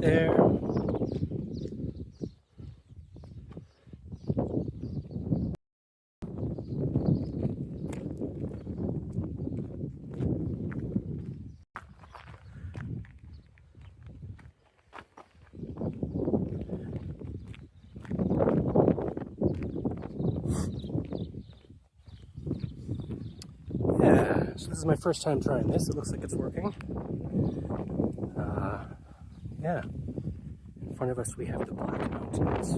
there. Yeah, so this is my first time trying this. It looks like it's working. Yeah. In front of us we have the Black Mountains.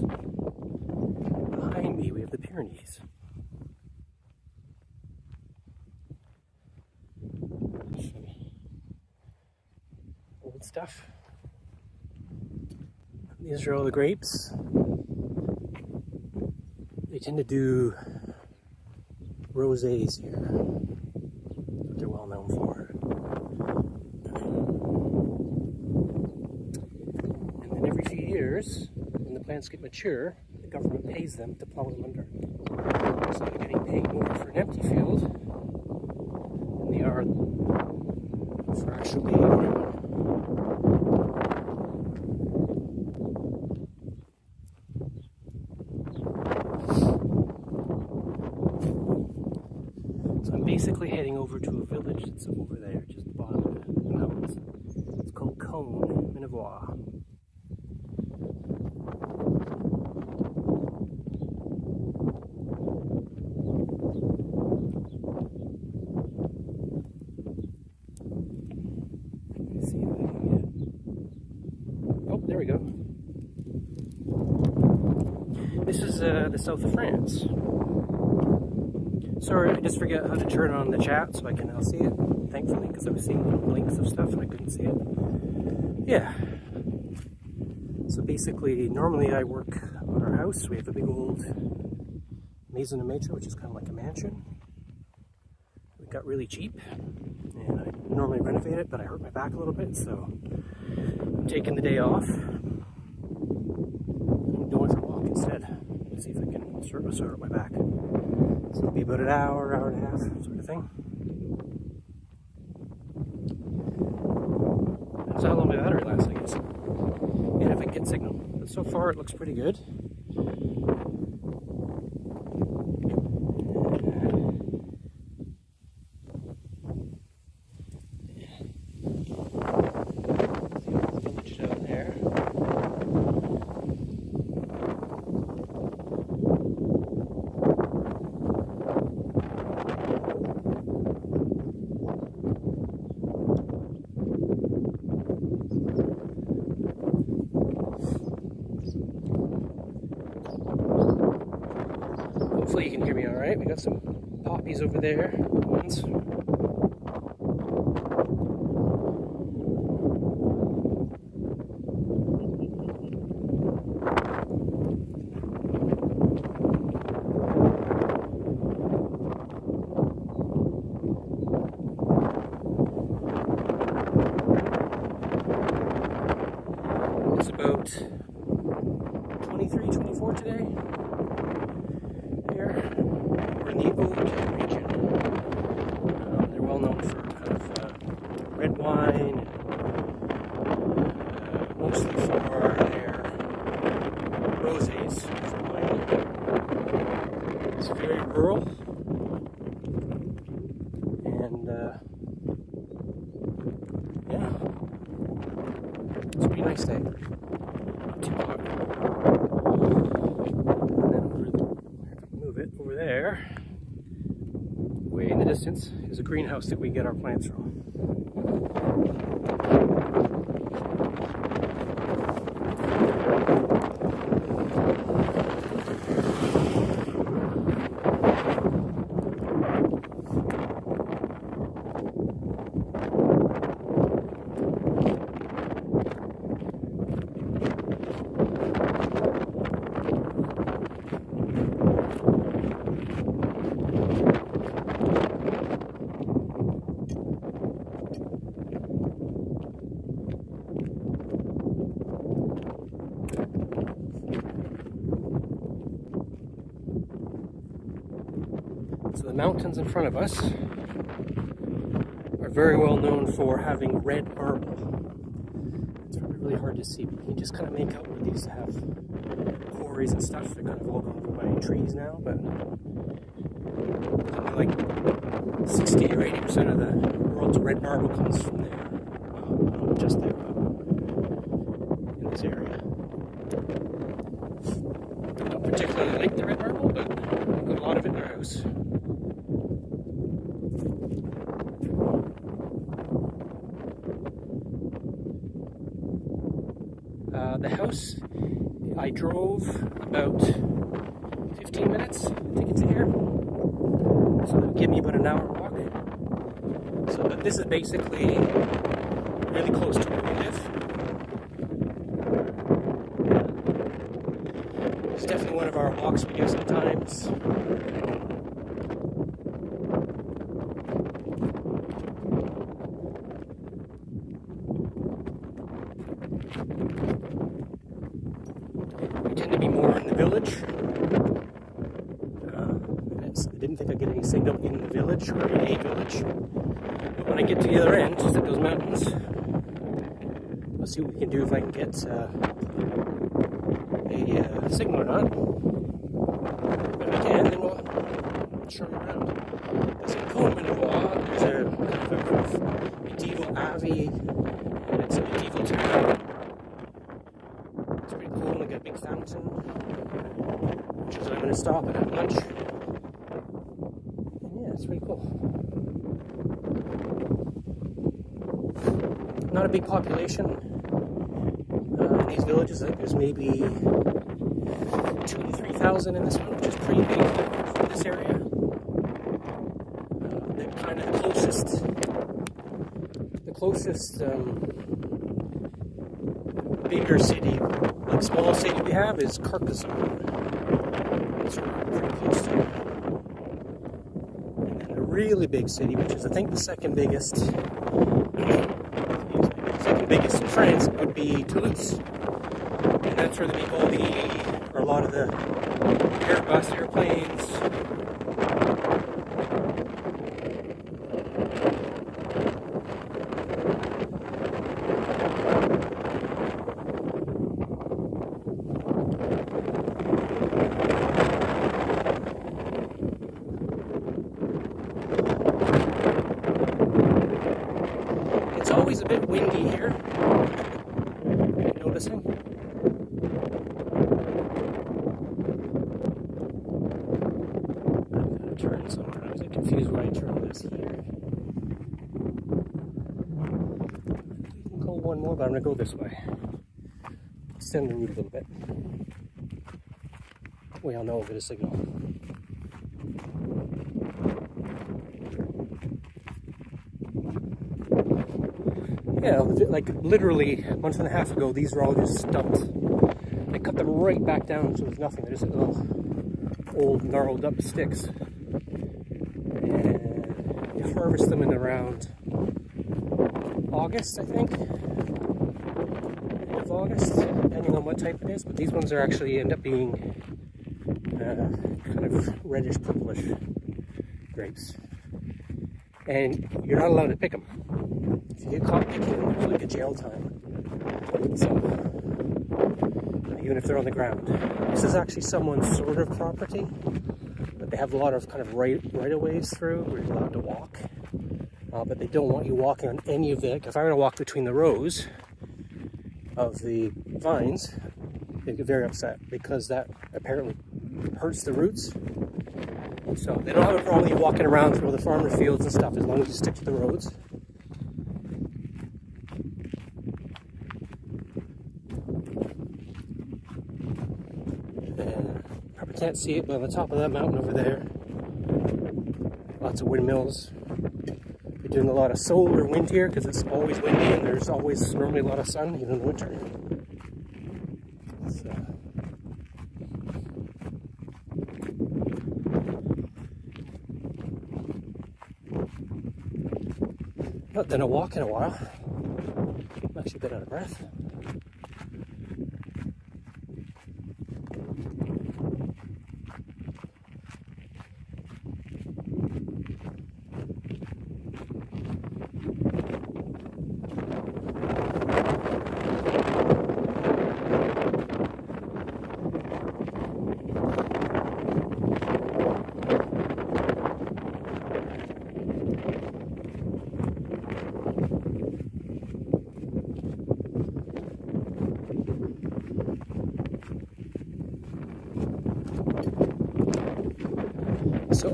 Behind me we have the Pyrenees. Some old stuff. These are all the grapes. They tend to do rosés here. That's what they're well known for. And then every few years, when the plants get mature, the government pays them to plow them under. So they're getting paid more for an empty field than they are for actually growing one. Basically heading over to a village that's over there, just at the bottom of the mountains. It's called Cône, Minevois. Let's see if I can get... Oh, there we go. This is the south of France. Sorry, I just forget how to turn on the chat so I can now see it, thankfully, because I was seeing little blinks of stuff and I couldn't see it. Yeah. So basically, normally I work on our house. We have a big old Maison de Maitre, which is kind of like a mansion. We got really cheap, and I normally renovate it, but I hurt my back a little bit, so I'm taking the day off. I'm going for a walk instead. Let's see if I can sort out my back. So it'll be about an hour, hour and a half, sort of thing. That's how long my battery lasts, I guess. And if I get signal. But so far it looks pretty good. Village down there. Hopefully you can hear me all right. We got some poppies over there. Ones. It's about 23, 24 today. Here, we're in the oak region. They're well known for kind of red wine, mostly for their rosés for wine. It's very rural, and yeah, it's a pretty nice day. Not too hot. Over there, way in the distance, is a greenhouse that we get our plants from. So the mountains in front of us are very well known for having red marble. It's probably really hard to see, but you can just kind of make out where these have quarries and stuff. They're kind of all gone over by trees now, but like 60 or 80% of the world's red marble comes from there. Well, not just there, but in this area. I don't particularly like the red marble, but I've got a lot of it in our house. The house, I drove about 15 minutes to get to here, so that would give me about an hour walk. So but this is basically really close to where we live. It's definitely one of our walks we do sometimes. Tend to be more in the village. I didn't think I'd get any signal in the village or in a village, but when I get to the other end, just at those mountains, let's see what we can do if I can get a signal or not. If I can, then we'll show you around. There's a Coleman Wall, there's a kind of medieval abbey, and it's a medieval town. It's pretty cool. They got a big fountain, which is where I'm going to stop and have lunch. And yeah, it's pretty cool. Not a big population in these villages. I think there's maybe 2,000 to 3,000 in this one, which is pretty big for this area. The kind of closest bigger city, like small city we have, is Carcassonne. That's where we're pretty close to. And then a really big city, which is I think the second biggest in France, would be Toulouse. And that's where they make a lot of the Airbus airplanes. It's always a bit windy here. Noticing? I'm going to turn sometimes. I get confused why I turn this here. You can go one more, but I'm going to go this way. Extend the route a little bit. We all know I'll get a signal. Yeah, like literally a month and a half ago, these were all just stumped. They cut them right back down, so there's nothing. They're just little old gnarled up sticks. And you harvest them in around August, I think. End of August, depending on what type it is. But these ones are actually end up being kind of reddish purplish grapes. And you're not allowed to pick them. If you get caught picking them, there's like a jail time. So, even if they're on the ground. This is actually someone's sort of property, but they have a lot of kind of right-of-ways through where you're allowed to walk. But they don't want you walking on any of the, like if I were to walk between the rows of the vines, they get very upset because that apparently hurts the roots. So they don't have a problem you walking around through the farmer fields and stuff as long as you stick to the roads. Probably can't see it, but on the top of that mountain over there, lots of windmills. We're doing a lot of solar wind here because it's always windy and there's always normally a lot of sun, even in the winter. So. Not done a walk in a while. I'm actually a bit out of breath.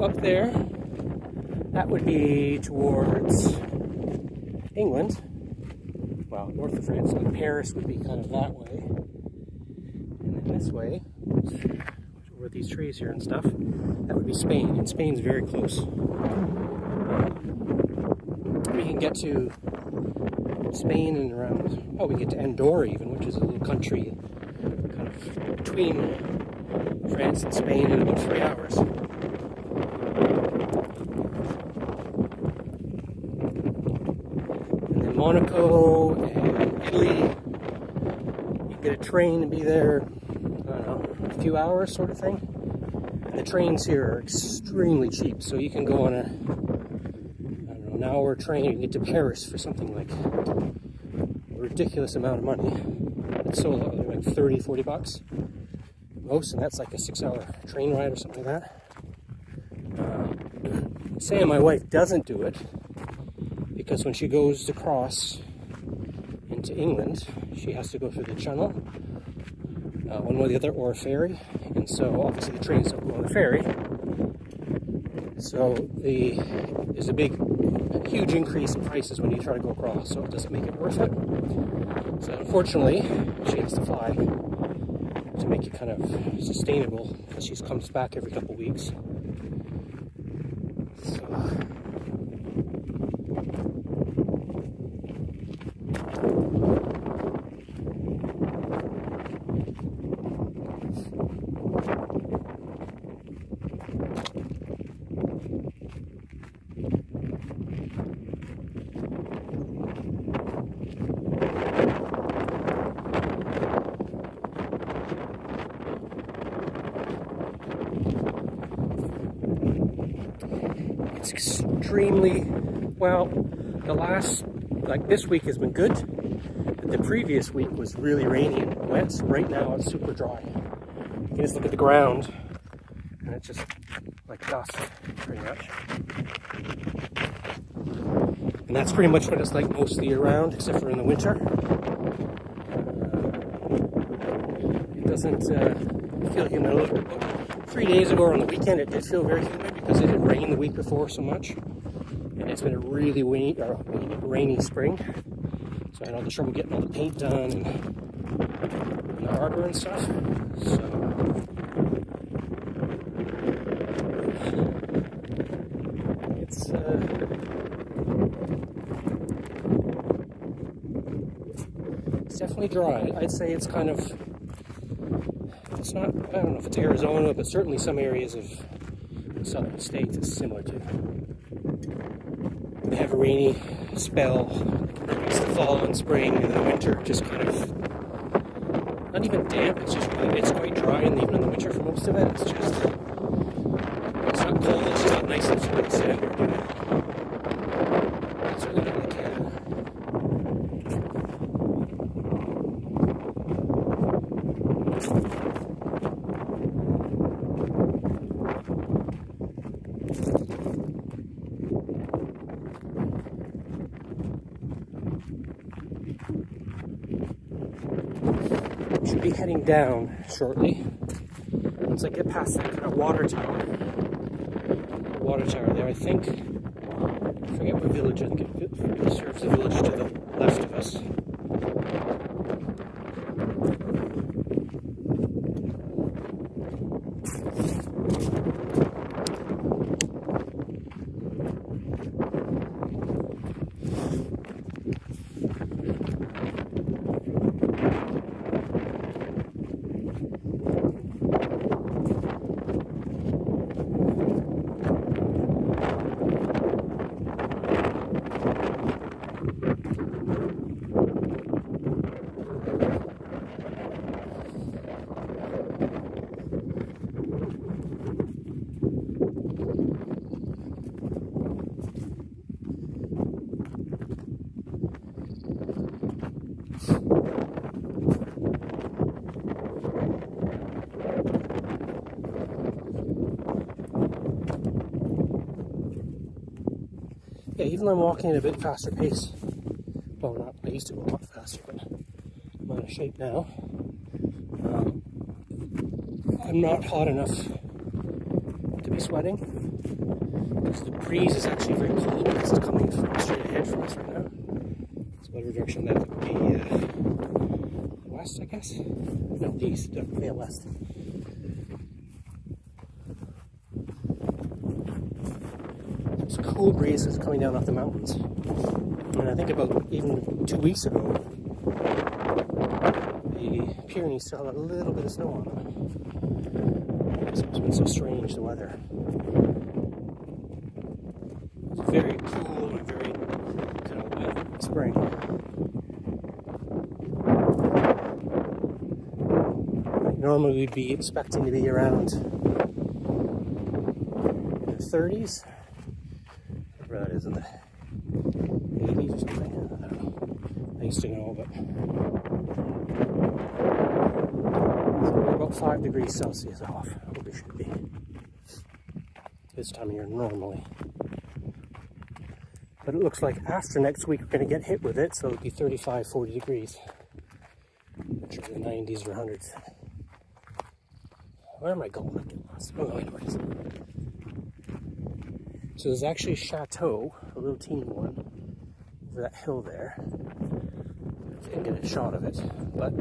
So up there, that would be towards England. Well, north of France, like Paris would be kind of that way. And then this way, over these trees here and stuff, that would be Spain. And Spain's very close. We can get to Spain in around, oh, we get to Andorra even, which is a little country kind of between France and Spain in about 3 hours. And then Monaco and Italy, you can get a train and be there, I don't know, a few hours sort of thing. And the trains here are extremely cheap, so you can go on an hour train and get to Paris for something like a ridiculous amount of money. It's so low, like 30, 40 bucks most, and that's like a 6-hour train ride or something like that. Sam, my wife, doesn't do it because when she goes across into England, she has to go through the channel, one way or the other, or a ferry, and so obviously the trains don't go on the ferry. So there's a huge increase in prices when you try to go across, so it doesn't make it worth it. So unfortunately, she has to fly to make it kind of sustainable, because she comes back every couple weeks. So it's extremely, well, this week has been good, but the previous week was really rainy and wet. So right now it's super dry. You can just look at the ground and it's just like dust, pretty much. And that's pretty much what it's like most of the year round, except for in the winter. It doesn't feel humid a little bit. 3 days ago on the weekend it did feel very humid because it had rained the week before so much. And it's been a really rainy spring. So I know the trouble getting all the paint done and the arbor and stuff. So it's definitely dry. I'd say it's kind of, it's not, I don't know if it's Arizona, but certainly some areas of the southern states it's similar to. They have a rainy spell, it's the fall and spring, and then the winter just kind of, not even damp, it's just really, it's quite dry, and even in the winter for most of it, it's just, it's not cold, it's just not nice and sort of sand or doing it. It's really not like Canada. Should be heading down shortly. Once I get past that kind of water tower there, I think, I forget what village, I think it serves the village to the left of us. Yeah, even though I'm walking at a bit faster pace, well, not, I used to go a lot faster, but I'm out of shape now. I'm not hot enough to be sweating. Because the breeze is actually very cool because it's coming from straight ahead from us right now. So whatever direction that would be, west, I guess? No, east, yeah, west. It's a cool breeze that's coming down off the mountains. And I think about even 2 weeks ago, the Pyrenees still had a little bit of snow on them. It's been so strange, the weather. It's very cool and very kind of wet spring. Like normally we'd be expecting to be around the 30s. Whatever that is, in the 80s or something. I don't know. I used to know, but so we're about 5 degrees Celsius off what we should be this time of year normally. But it looks like after next week we're going to get hit with it, so it'll be 35, 40 degrees. Which are the 90s or 100s. Where am I going? I get lost. Oh, anyways. So there's actually a chateau, a little teeny one, over that hill there. I can get a shot of it. But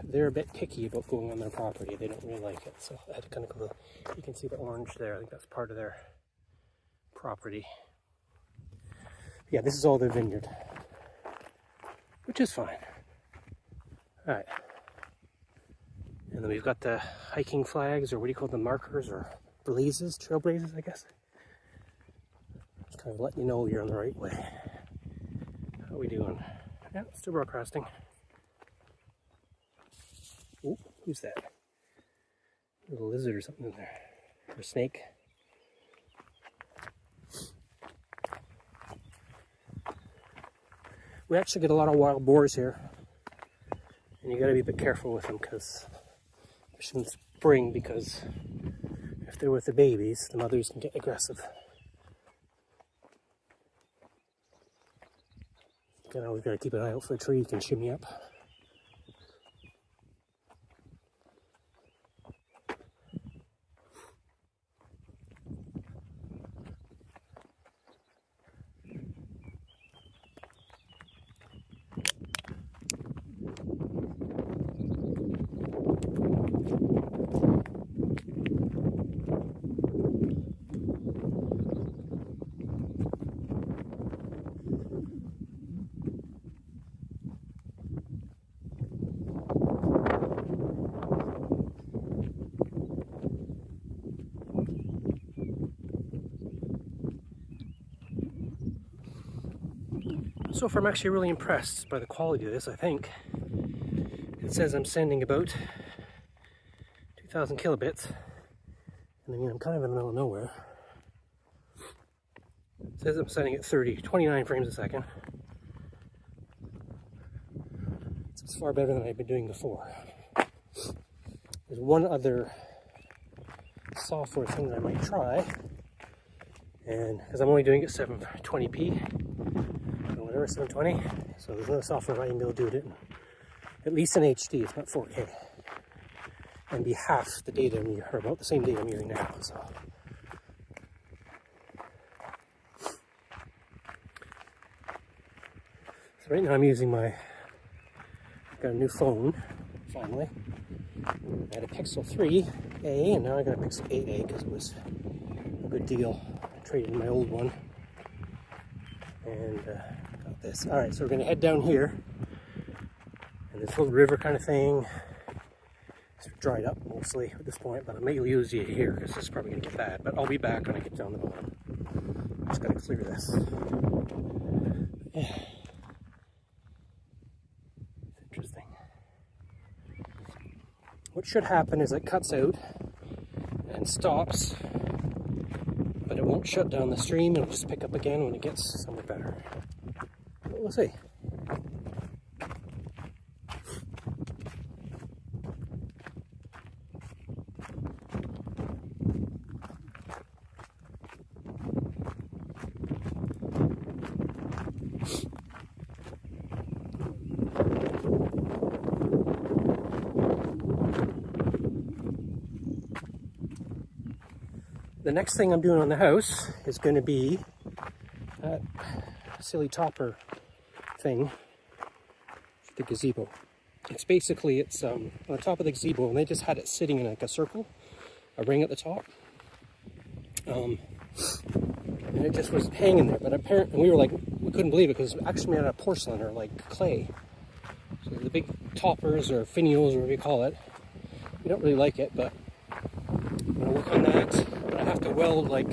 they're a bit picky about going on their property. They don't really like it. So I had to kind of go, you can see the orange there. I think that's part of their property. Yeah, this is all their vineyard, which is fine. All right. And then we've got the hiking flags, or what do you call them, markers, or blazes, trail blazes, I guess. Just kind of letting you know you're on the right way. How are we doing? Yeah, still broadcasting. Oh, who's that? A little lizard or something in there. Or a snake. We actually get a lot of wild boars here. And you gotta be a bit careful with them, because especially in spring, because if they're with the babies, the mothers can get aggressive. You know, we've got to keep an eye out for a tree you can shimmy up. So far I'm actually really impressed by the quality of this, I think. It says I'm sending about 2,000 kilobits. And I mean, I'm kind of in the middle of nowhere. It says I'm sending at 29 frames a second. So it's far better than I've been doing before. There's one other software thing that I might try. And because I'm only doing it 720p. Whatever, 720. So there's another software I might even be able to do it in, at least in HD, if not 4K. And be half the data I'm using, or about the same data I'm using now. So right now I'm using I've got a new phone, finally. I had a Pixel 3a, and now I got a Pixel 8a because it was a good deal. I traded in my old one. And got this. Alright, so we're going to head down here. And this little river kind of thing. It's dried up mostly at this point, but I may use it here because this is probably going to get bad. But I'll be back when I get down the bottom. Just got to clear this. Yeah. It's interesting. What should happen is it cuts out and stops, but it won't shut down the stream. It'll just pick up again when it gets somewhere better. But we'll see. next thing I'm doing on the house is going to be that silly topper thing for the gazebo. It's basically, it's on the top of the gazebo, and they just had it sitting in like a circle, a ring at the top. And it just was hanging there, but apparently we were like, we couldn't believe it because it was actually made out of porcelain or like clay. So the big toppers or finials or whatever you call it, we don't really like it, but I'm gonna work on that. But I have to weld like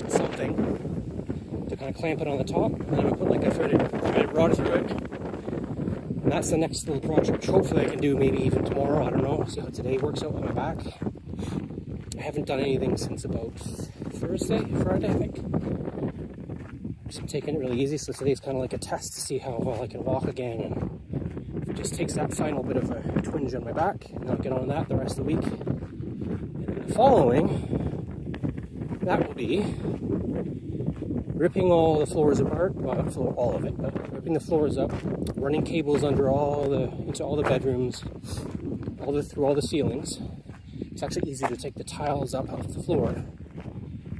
something to kind of clamp it on the top, and then I'm gonna put like a threaded rod through it. And that's the next little project, which hopefully I can do maybe even tomorrow. I don't know, see how today works out with my back. I haven't done anything since about Friday, I think. So I'm taking it really easy, so today's kind of like a test to see how well I can walk again. And if it just takes that final bit of a twinge on my back, and I'll get on that the rest of the week. And then the following, that will be ripping all the floors apart, well, not all of it, but ripping the floors up, running cables under into all the bedrooms, through all the ceilings. It's actually easier to take the tiles up off the floor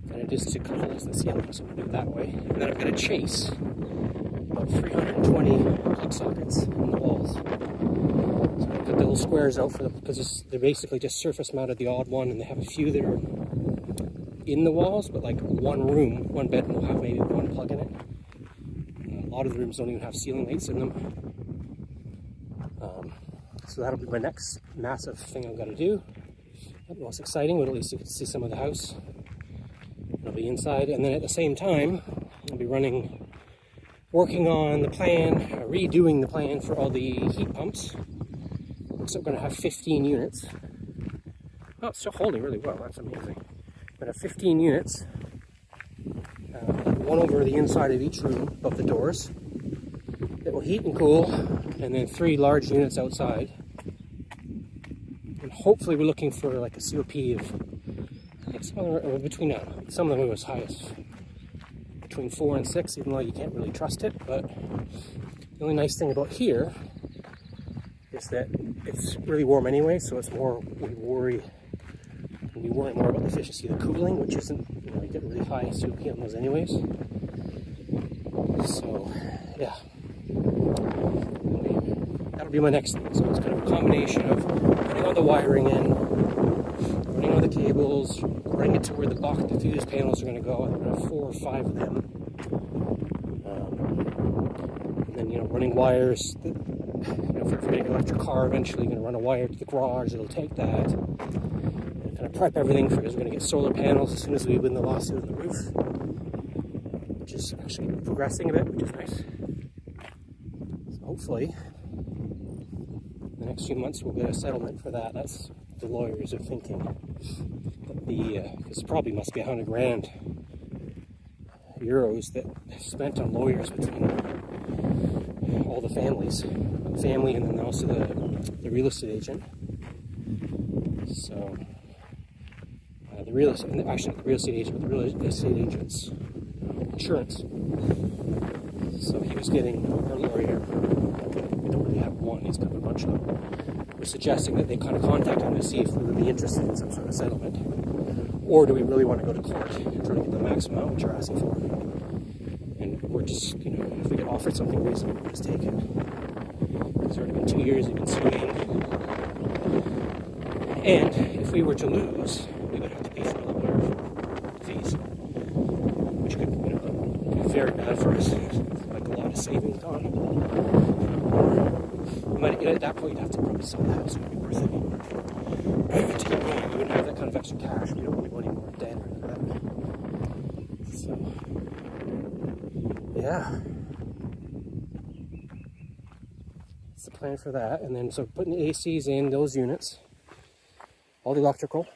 than it is to cut holes in the ceiling, so I'm going to do it that way. And then I'm going to chase about 320 plug sockets in the walls. So I'm going to put the little squares out for them, because they're basically just surface mounted, the odd one, and they have a few that are in the walls, but like one bedroom will have maybe one plug in it. And a lot of the rooms don't even have ceiling lights in them. So that'll be my next massive thing I've got to do. Not the most exciting, but at least you can see some of the house. I'll be inside, and then at the same time, I'll be working on the plan, redoing the plan for all the heat pumps. Looks like we're going to have 15 units. Oh, it's still holding really well, that's amazing. We're going to have 15 units, one over the inside of each room, above the doors, that will heat and cool, and then 3 large units outside. And hopefully we're looking for like a COP of, I think some of them were as high as between 4 and 6, even though you can't really trust it. But the only nice thing about here is that it's really warm anyway, so it's more, we worry more about the efficiency of the cooling, which isn't, you get really high COP on those anyways. So yeah, that'll be my next thing. So it's kind of a combination of putting all the wiring in, running all the cables, running it to where the fuse panels are going to go. I'm going to have 4 or 5 of them. And then, running wires. If we're getting an electric car, eventually going to run a wire to the garage. It'll take that. And kind of prep everything because we're going to get solar panels as soon as we win the lawsuit on the roof, which is actually progressing a bit, which is nice. So hopefully, the next few months we'll get a settlement for that. That's what the lawyers are thinking. Because probably must be €100,000 that are spent on lawyers between all the family, and then also the real estate agent. So the real estate agent's insurance. So he was getting our lawyer. We don't really have one, he's got a bunch of them. We're suggesting that they kind of contact him to see if we would be interested in some sort of settlement. Or do we really want to go to court and try to get the maximum out, which you're asking for? And we're just, if we get offered something reasonable, we'll just take it. It's already been 2 years we've been suing. And if we were to lose, we would have to pay for the lawyer fees, which could, be very bad for us. Like a lot of savings on. At that point, you'd have to probably sell the house. It would be worth it. We wouldn't have that kind of extra cash. We don't want to go any more debt or that. So, yeah. That's the plan for that. And then, so putting the ACs in those units, all the electrical,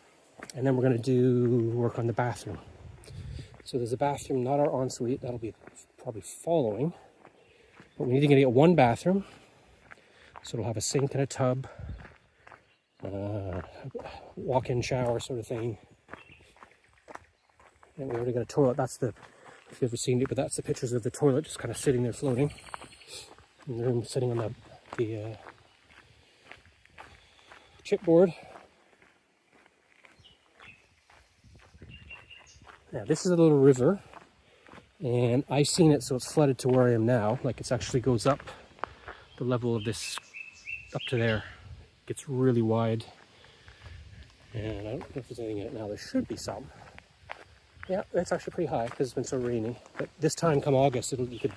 and then we're going to do work on the bathroom. So there's a bathroom, not our ensuite. That'll be probably following. But we need to get one bathroom. So it'll have a sink and a tub, walk-in shower sort of thing. And we already got a toilet. If you've ever seen it, but that's the pictures of the toilet just kind of sitting there floating. And the room sitting on the chipboard. Now this is a little river, and I've seen it so it's flooded to where I am now. Like it actually goes up the level of this up to there. It gets really wide. And I don't know if there's anything in it now. There should be some. Yeah, it's actually pretty high because it's been so rainy. But this time come August, you could,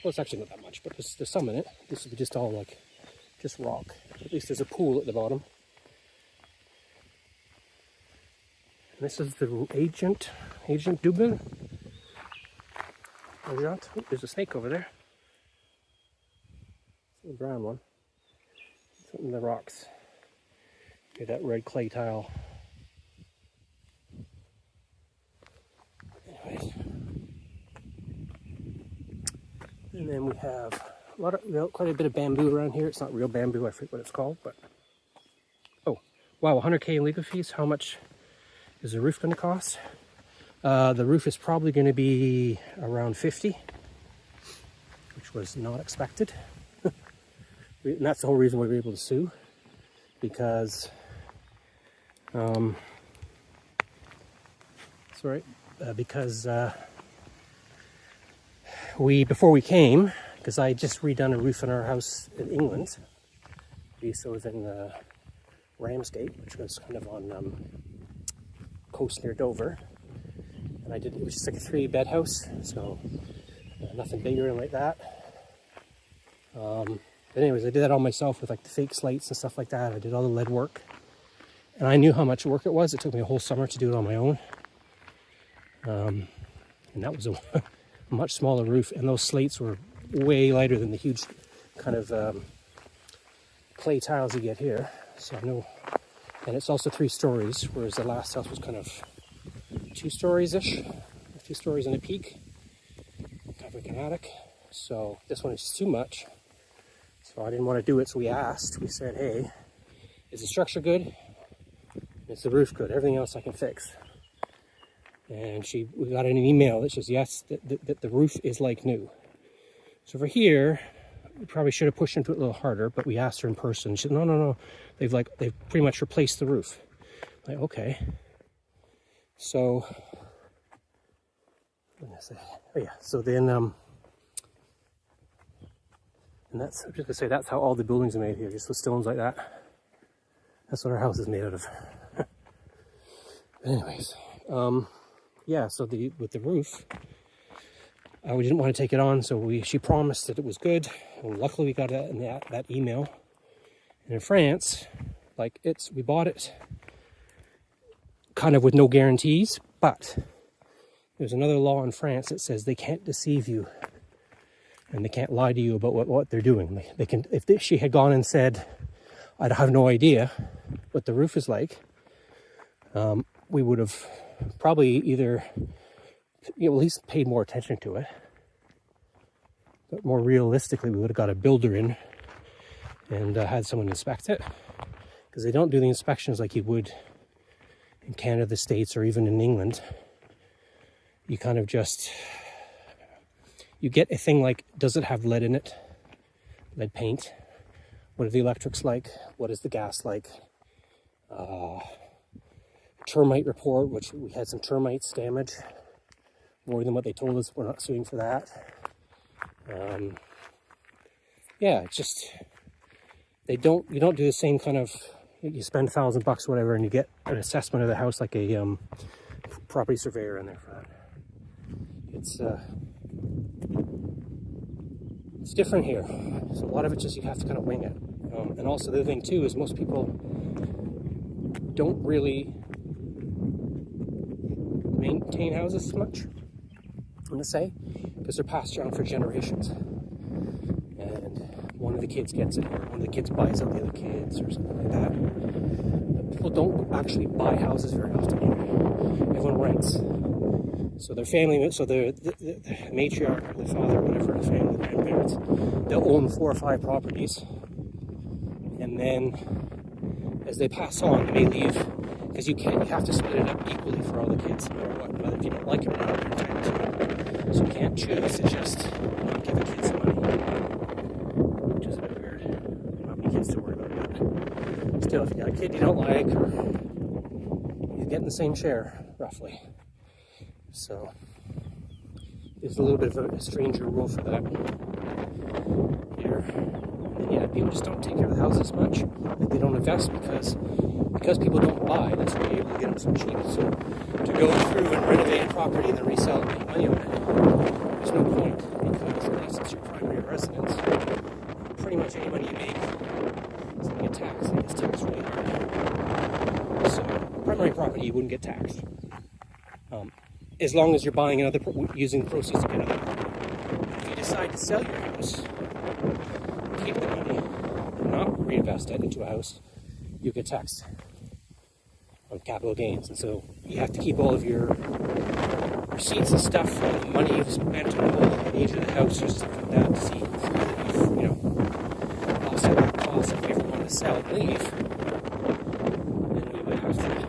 well, it's actually not that much, but there's some in it. This will be just all like, just rock. At least there's a pool at the bottom. And this is the Agent Dubin. There's a snake over there. The brown one. It's in the rocks. Okay, that red clay tile. Anyways. And then we have quite a bit of bamboo around here. It's not real bamboo, I forget what it's called, but oh wow, 100K in legal fees. How much is the roof going to cost? The roof is probably going to be around 50, which was not expected. And that's the whole reason we were able to sue, because before we came, because I had just redone a roof in our house in England. So it was in Ramsgate, which was kind of on coast near Dover, and it was just like a 3-bed house, so nothing bigger and like that. But anyways, I did that all myself with like the fake slates and stuff like that. I did all the lead work, and I knew how much work it was. It took me a whole summer to do it on my own, and that was a much smaller roof, and those slates were way lighter than the huge kind of clay tiles you get here. So I know, and it's also 3 stories, whereas the last house was kind of 2 stories-ish, 2 stories and a peak, kind of like an attic. So this one is just too much. So I didn't want to do it, so we said, hey, is the structure good? Is the roof good? Everything else I can fix. And we got an email that says, yes, that the roof is like new. So for here, we probably should have pushed into it a little harder, but we asked her in person. She said, no, they've pretty much replaced the roof. I'm like, okay. So, what did I say? Oh yeah, so then, and I'm just gonna say that's how all the buildings are made here, just with stones like that. That's what our house is made out of. But anyways, yeah, so with the roof, we didn't want to take it on, so she promised that it was good, and luckily we got that email. And in France, we bought it kind of with no guarantees, but there's another law in France that says they can't deceive you, and they can't lie to you about what they're doing. They can, if she had gone and said, I have no idea what the roof is like, we would have probably either at least paid more attention to it, but more realistically we would have got a builder in and had someone inspect it, because they don't do the inspections like you would in Canada, the States, or even in England. You kind of you get a thing like, does it have lead in it? Lead paint? What are the electrics like? What is the gas like? Termite report, which we had some termites damage, more than what they told us. We're not suing for that. Yeah, it's just, you don't do the same kind of, you spend $1,000 or whatever and you get an assessment of the house like a property surveyor in there for that. It's different here. So a lot of it just, you have to kind of wing it. And also the other thing too is most people don't really maintain houses as much, I'm going to say, because they're passed down for generations. And one of the kids gets it, or one of the kids buys out the other kids, or something like that. But people don't actually buy houses very often here. Everyone rents. So their family, so the matriarch, or the father, whatever, the family, the grandparents, they'll own 4 or 5 properties. And then as they pass on, they may leave, because you have to split it up equally for all the kids, no matter what. Whether if you don't like it or not, you're entitled to it. So you can't choose to just not give the kids some money, which is a bit weird. Not many kids to worry about, but still, if you got a kid you don't like, or you're getting the same share, roughly. So there's a little bit of a stranger rule for that here. And yeah, people just don't take care of the houses much. Like they don't invest because people don't buy. That's why you're able to get them so cheap. So to go through and renovate a property and then resell it and make money on it, there's no point, because unless it's your primary residence, pretty much any money you make is going to get taxed. It gets taxed really hard. So primary property, you wouldn't get taxed. As long as you're buying another, using the proceeds to get another property. If you decide to sell your house, keep the money, and not reinvest it into a house, you get taxed on capital gains. And so you have to keep all of your receipts and stuff, all the money you've spent on the age of the house or stuff like that, to see that you've, offset that cost. If you ever want to sell and leave, then we would have to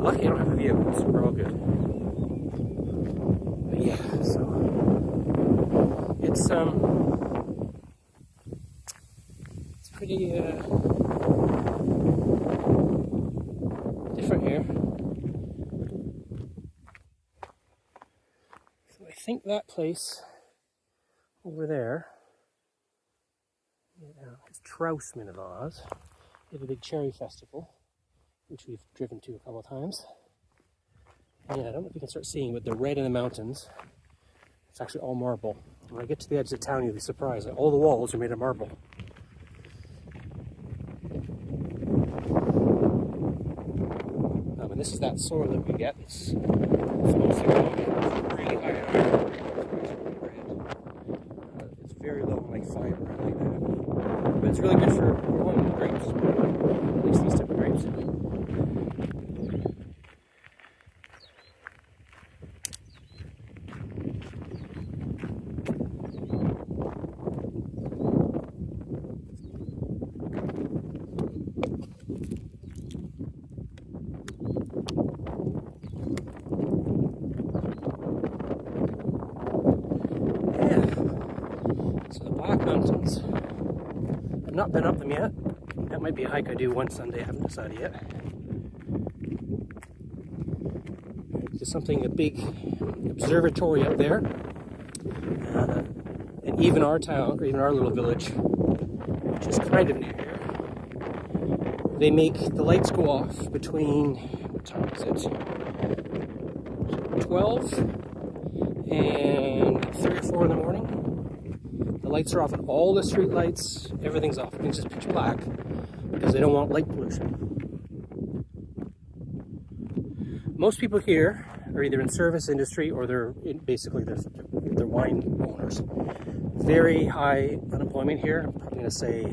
lucky I don't have a view, so we're all good. But yeah, so it's pretty different here. So I think that place over there is Trousman of Oz. They have a big cherry festival, which we've driven to a couple of times. And yeah, I don't know if you can start seeing, but the red in the mountains, it's actually all marble. When I get to the edge of town, you'll be surprised. Like, all the walls are made of marble. And this is that soil that we get. It's mostly really high in iron. It's very low in like fiber, like that. But it's really good for growing grapes. At least these type of grapes. Mountains. I've not been up them yet. That might be a hike I do one Sunday, I haven't decided yet. There's a big observatory up there. And even our town, or even our little village, which is kind of near here, they make the lights go off between, what time is it? 12 and 3 or 4 in the morning. The lights are off on all the street lights, everything's off. It's just pitch black because they don't want light pollution. Most people here are either in service industry or they're wine owners. Very high unemployment here. I'm probably going to say,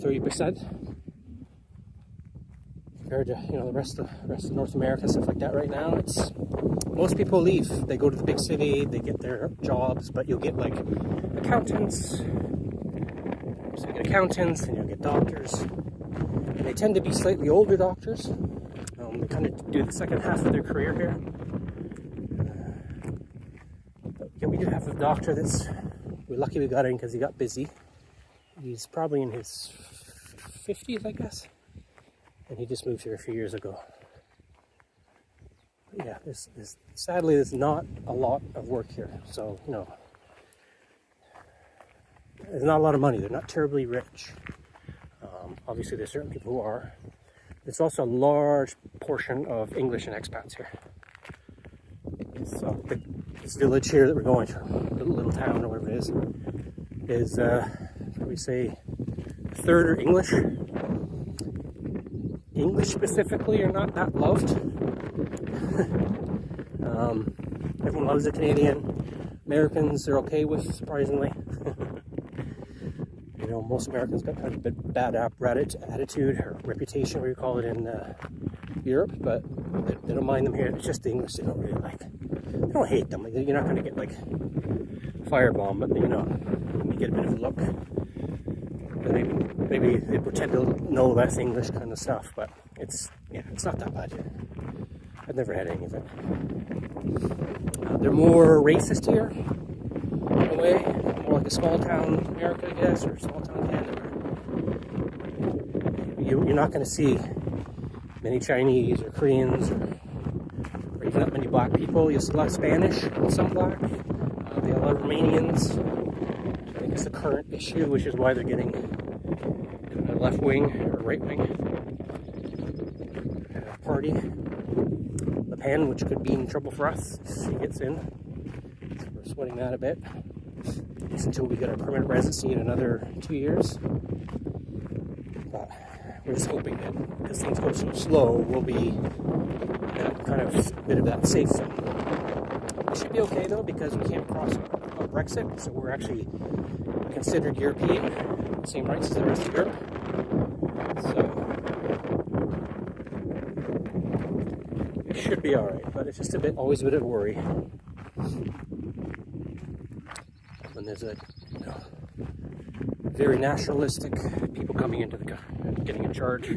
30% compared to the rest of North America, stuff like that. Right now, most people leave. They go to the big city, they get their jobs, but you'll get like accountants. So you get accountants and you'll get doctors. And they tend to be slightly older doctors. They kind of do the second half of their career here. But yeah, we do have a doctor we're lucky we got in because he got busy. He's probably in his 50s, I guess. And he just moved here a few years ago. But yeah, sadly, there's not a lot of work here. So, there's not a lot of money. They're not terribly rich. Obviously, there's certain people who are. There's also a large portion of English and expats here. So this village here that we're going to, little town or whatever it is probably say a third are English. English specifically are not that loved. Everyone loves the Canadian. Americans they're okay with, surprisingly. Most Americans got kind of a bad attitude or reputation, whatever you call it, in Europe, but they don't mind them here. It's just the English they don't really like. They don't hate them. You're not going to get like firebombed, but you get a bit of a look. Maybe they pretend to know less English kind of stuff, but it's not that bad here. I've never had any of it. They're more racist here, in a way. More like a small town America, I guess, or small town Canada. You're not going to see many Chinese or Koreans or even that many black people. You'll see a lot of Spanish and some black. They have a lot of Romanians. I think it's the current issue, which is why they're getting kind of left wing or right wing party. Le Pen, which could be in trouble for us if she gets in. So we're sweating that a bit. At least until we get our permanent residency in another 2 years. But we're just hoping that because things go so slow, we'll be that kind of bit of that safe zone. It should be okay though, because we can't cross on Brexit, so we're actually considered European, same rights as the rest of Europe. So it should be alright, but it's just always a bit of worry when there's a very nationalistic people coming into getting in charge.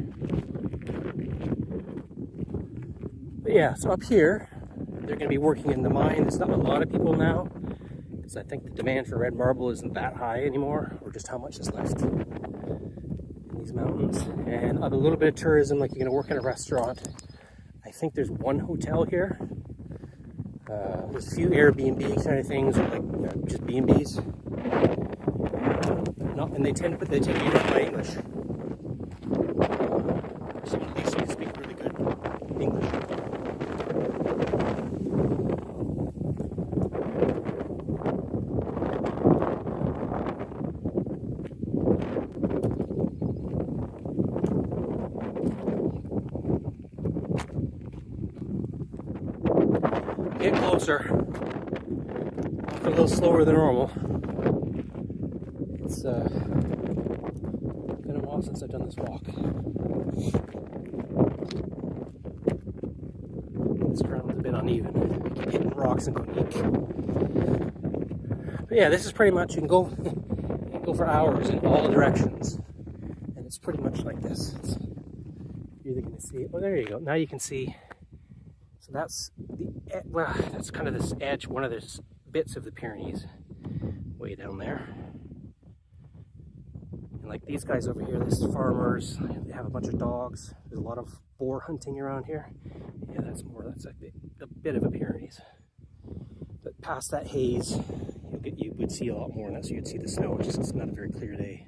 But yeah, so up here, they're going to be working in the mine. There's not a lot of people now, because I think the demand for red marble isn't that high anymore, or just how much is left in these mountains. And a little bit of tourism, like you're going to work in a restaurant. I think there's one hotel here. There's a few Airbnb kind of things, or like just B&Bs. And they tend to use my English. Some of these speak really good English. Get closer. Walk a little slower than normal. It's been a while since I've done this walk. This ground's a bit uneven. I keep hitting rocks and going eek. But yeah, this is pretty much, you can go for hours in all directions. And it's pretty much like this. You're either going to see, oh there you go, now you can see. So that's that's kind of this edge, one of the bits of the Pyrenees way down there. And like these guys over here, these farmers, they have a bunch of dogs. There's a lot of boar hunting around here. Yeah, that's like a bit of a Pyrenees. But past that haze, you would see a lot more, and that's so you'd see the snow. It's just not a very clear day.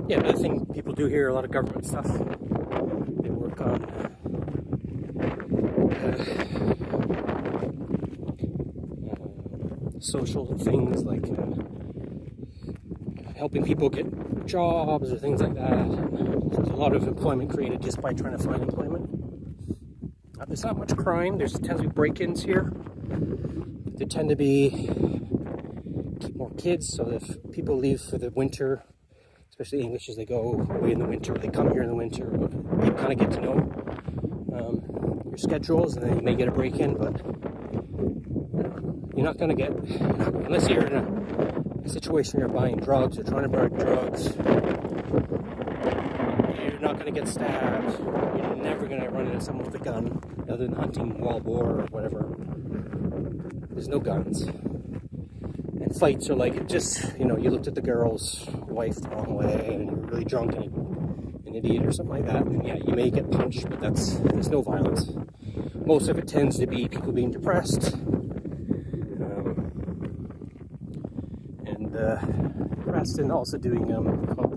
Yeah, another thing people do here, a lot of government stuff. They work on social things like helping people get jobs or things like that. There's a lot of employment created just by trying to find employment. There's not much crime. There tends to be break-ins here. There tend to be keep more kids, so if people leave for the winter, especially English, as they go away in the winter, they come here in the winter, you kind of get to know your schedules, and then you may get a break-in, but you're not going to get, unless you're in a situation where you're buying drugs or trying to buy drugs, you're not going to get stabbed. You're never going to run into someone with a gun, other than hunting wild boar or whatever. There's no guns. And fights are like, just, you looked at the girl's wife the wrong way and you're really drunk and an idiot or something like that, and yeah, you may get punched, but there's no violence. Most of it tends to be people being depressed, and depressed, and also doing called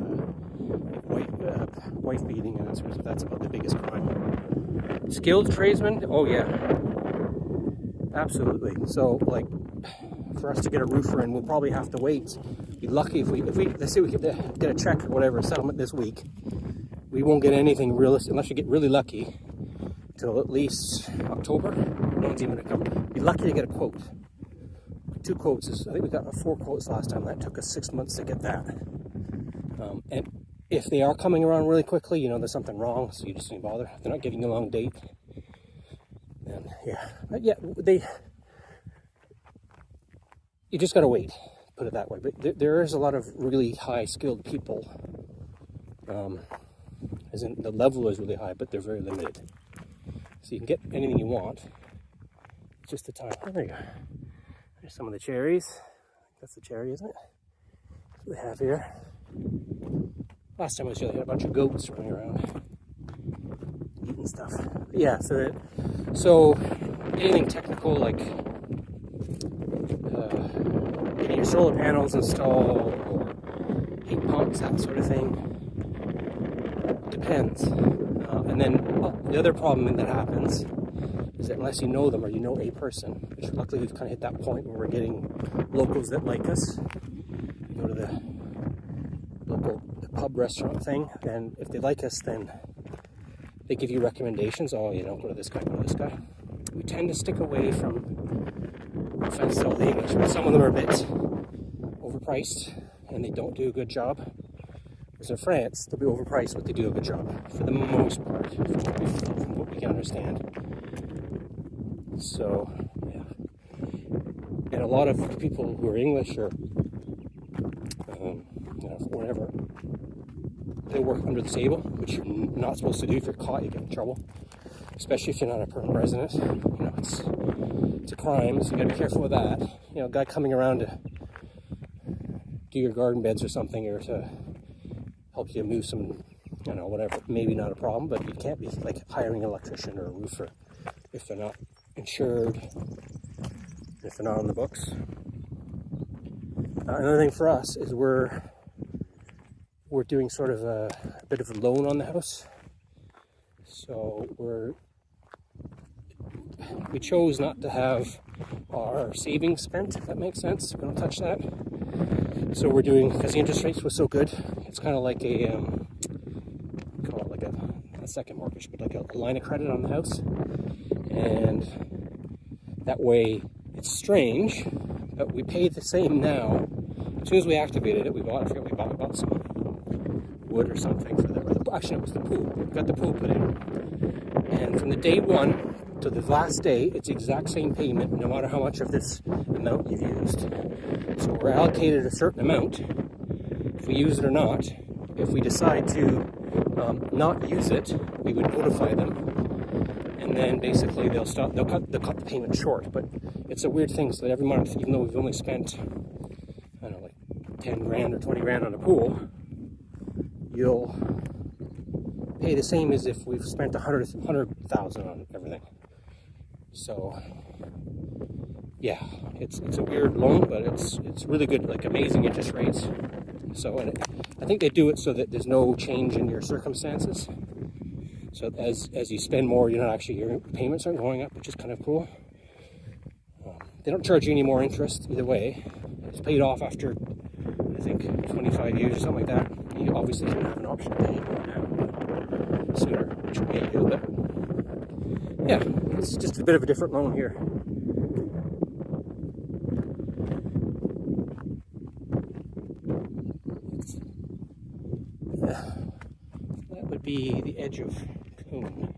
wife beating and that sort of stuff. That's about the biggest crime. Skilled tradesmen, oh yeah, absolutely. So like, for us to get a roofer in, we'll probably have to wait. Be lucky if we let's say we get a check or whatever, a settlement this week. We won't get anything realistic unless you get really lucky till at least October. No one's even gonna come. Be lucky to get a quote. 2 quotes I think we got 4 quotes last time. That took us 6 months to get that. And if they are coming around really quickly, there's something wrong, so you just don't bother. If they're not giving you a long date, then yeah, but yeah, you just gotta wait, put it that way. But there is a lot of really high skilled people, as in the level is really high, but they're very limited. So you can get anything you want, it's just the time. Oh, there you go. There's some of the cherries. That's the cherry, isn't it? That's what we have here. Last time I was here, they had a bunch of goats running around eating stuff. But yeah, so anything technical like getting your solar panels installed or heat pumps, that sort of thing, depends. And then the other problem that happens is that unless you know them or you know a person, which luckily we've kind of hit that point where we're getting locals that like us, you go to the local pub restaurant thing, and if they like us, then they give you recommendations. Oh, you know, go to this guy, go to this guy. We tend to stick away from, no offense to all the English, but some of them are a bit overpriced and they don't do a good job. Whereas in France, they'll be overpriced, but they do a good job for the most part, from what we can understand. So, yeah. And a lot of people who are English or whatever, they work under the table, which you're not supposed to do. If you're caught, you get in trouble. Especially if you're not a permanent resident. You know, it's a crime, so you gotta be careful with that. You know, a guy coming around to do your garden beds or something, or to help you move some, you know, whatever, maybe not a problem, but you can't be like hiring an electrician or a roofer if they're not insured, if they're not on the books. Another thing for us is we're doing sort of a bit of a loan on the house. So we chose not to have our savings spent, if that makes sense. We don't touch that. So we're doing, because the interest rates were so good, it's kind of like a, call it like a second mortgage, but like a line of credit on the house. And that way, it's strange, but we pay the same now. As soon as we activated it, we bought some wood or something for actually it was the pool. We got the pool put in. And from the day one to the last day, it's the exact same payment, no matter how much of this amount you've used. So we're allocated a certain amount, if we use it or not. If we decide to not use it, we would notify them. And then basically they'll cut the payment short. But it's a weird thing, so that every month, even though we've only spent, I don't know, like 10 grand or 20 grand on a pool, you'll pay the same as if we've spent 100,000 on everything. So yeah, it's a weird loan, but it's really good, like amazing interest rates. So I think they do it so that there's no change in your circumstances. So as you spend more, you're not actually, your payments aren't going up, which is kind of cool. They don't charge you any more interest either way. It's paid off after, I think, 25 years or something like that. You obviously can have an option to pay more now, sooner, which we may do, but yeah, it's just a bit of a different loan here. That would be the edge of Coon.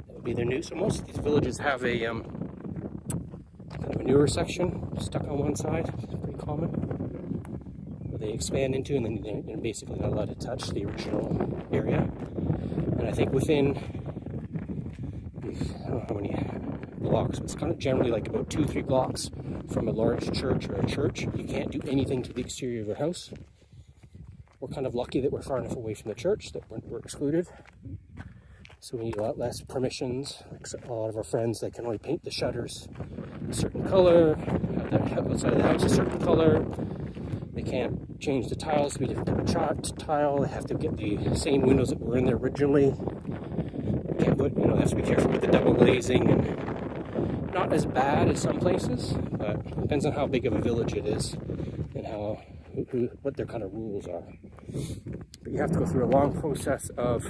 That would be their new. So most of these villages have a kind of a newer section stuck on one side. It's pretty common. Where they expand into, and then they're basically not allowed to touch the original area. And I think within, I don't know how many blocks, but it's kind of generally like about 2-3 blocks from a large church or a church, you can't do anything to the exterior of your house. We're kind of lucky that we're far enough away from the church that we're excluded. So we need a lot less permissions. Like a lot of our friends, they can only paint the shutters a certain color, have outside of the house a certain color. They can't change the tiles to be a different type of tile. They have to get the same windows that were in there originally. Can't put, they have to be careful with the double glazing, and not as bad as some places, but it depends on how big of a village it is and what their kind of rules are. But you have to go through a long process of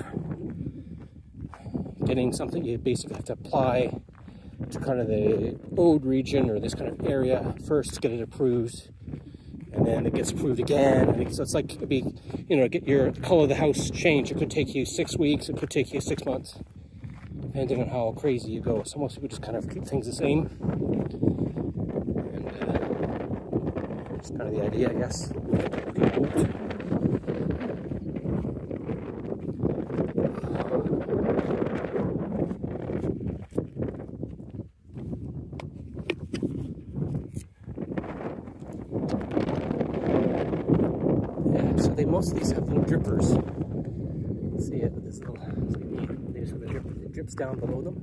getting something. You basically have to apply to kind of the Ode region or this kind of area first to get it approved, and then it gets approved again. And so it's like it'd be, get your color of the house changed. It could take you 6 weeks. It could take you 6 months. depending on how crazy you go. So most people just kind of keep things the same, and that's kind of the idea, I guess. Yeah, so most of these have little drippers. See it with this little, they just have it drips down below them.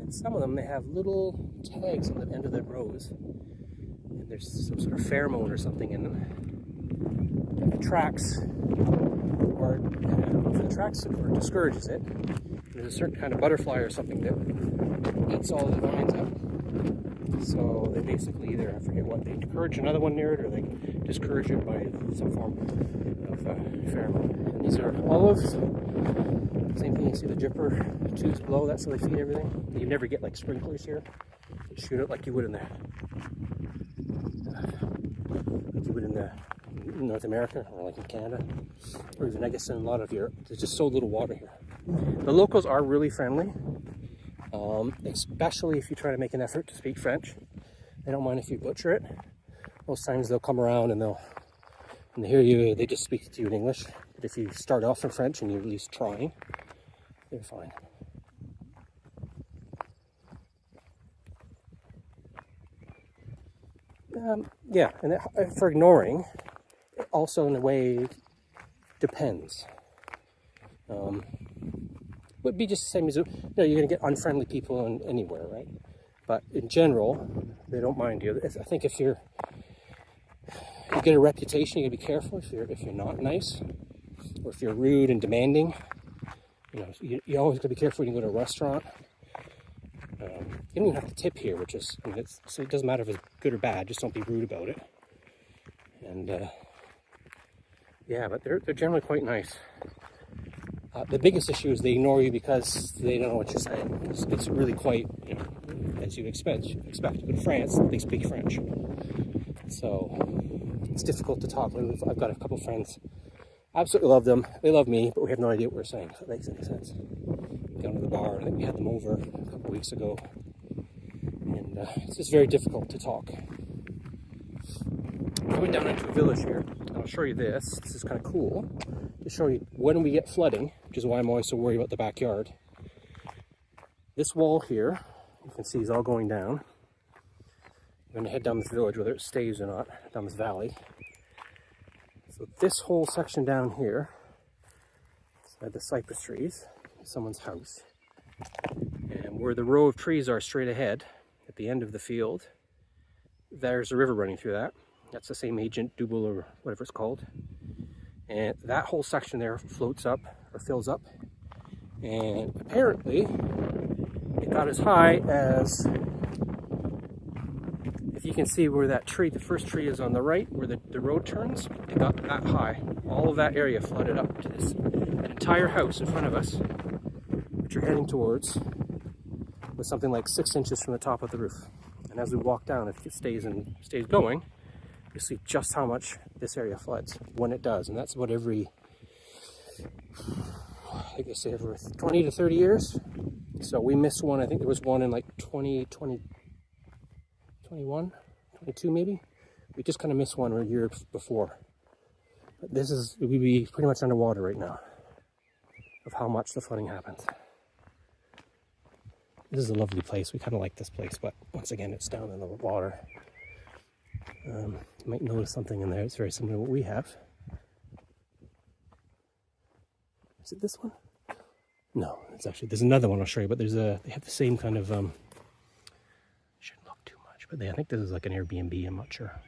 And some of them, they have little tags on the end of the rows. And there's some sort of pheromone or something in them. If the tracks, or discourages it, there's a certain kind of butterfly or something that eats all the vines up. So they basically either, I forget what, they encourage another one near it, or they discourage it by some form of pheromone. And these are olives. Same thing, you see the dripper tubes below, that's how they feed everything. You never get like sprinklers here. You shoot it like you would in North America, or like in Canada, or even I guess in a lot of Europe. There's just so little water here. The locals are really friendly, especially if you try to make an effort to speak French. They don't mind if you butcher it. Most times they'll come around and they hear you, they just speak to you in English. But if you start off in French and you're at least trying, they're fine. Yeah, and for ignoring, it also in a way depends. Would be just the same as, you're going to get unfriendly people anywhere, right? But in general, they don't mind you. I think if you get a reputation, you got to be careful if you're not nice, or if you're rude and demanding. You always got to be careful when you go to a restaurant. You don't even have to tip here, which is, so it doesn't matter if it's good or bad. Just don't be rude about it. And yeah, but they're generally quite nice. The biggest issue is they ignore you because they don't know what you're saying. It's really quite, as you'd expect. You go to France, they speak French. So it's difficult to talk. I've got a couple friends, absolutely love them. They love me, but we have no idea what we're saying, if that makes any sense. Down to the bar, I think we had them over a couple of weeks ago. And it's just very difficult to talk. Coming down into a village here, I'll show you this. This is kind of cool to show you when we get flooding, which is why I'm always so worried about the backyard. This wall here, you can see is all going down. I'm going to head down this village, whether it stays or not, down this valley. So this whole section down here, by the cypress trees, is someone's house. And where the row of trees are straight ahead, at the end of the field, there's a river running through that. That's the same agent, Double or whatever it's called. And that whole section there floats up, or fills up. And apparently, it got as high as, if you can see where that tree, the first tree is on the right, where the road turns, it got that high. All of that area flooded up to this. An entire house in front of us, which you're heading towards, was something like 6 inches from the top of the roof. And as we walk down, if it stays going, you see just how much this area floods when it does. And that's about every, I think they say every 20 to 30 years. So we missed one. I think there was one in like 21, 22 maybe. We just kind of missed one a year before. But we'd be pretty much underwater right now of how much the flooding happens. This is a lovely place. We kind of like this place, but once again, it's down in the water. You might notice something in there. It's very similar to what we have. Is it this one? No, it's actually, there's another one I'll show you, but they have the same kind of, shouldn't look too much, but I think this is like an Airbnb, I'm not sure.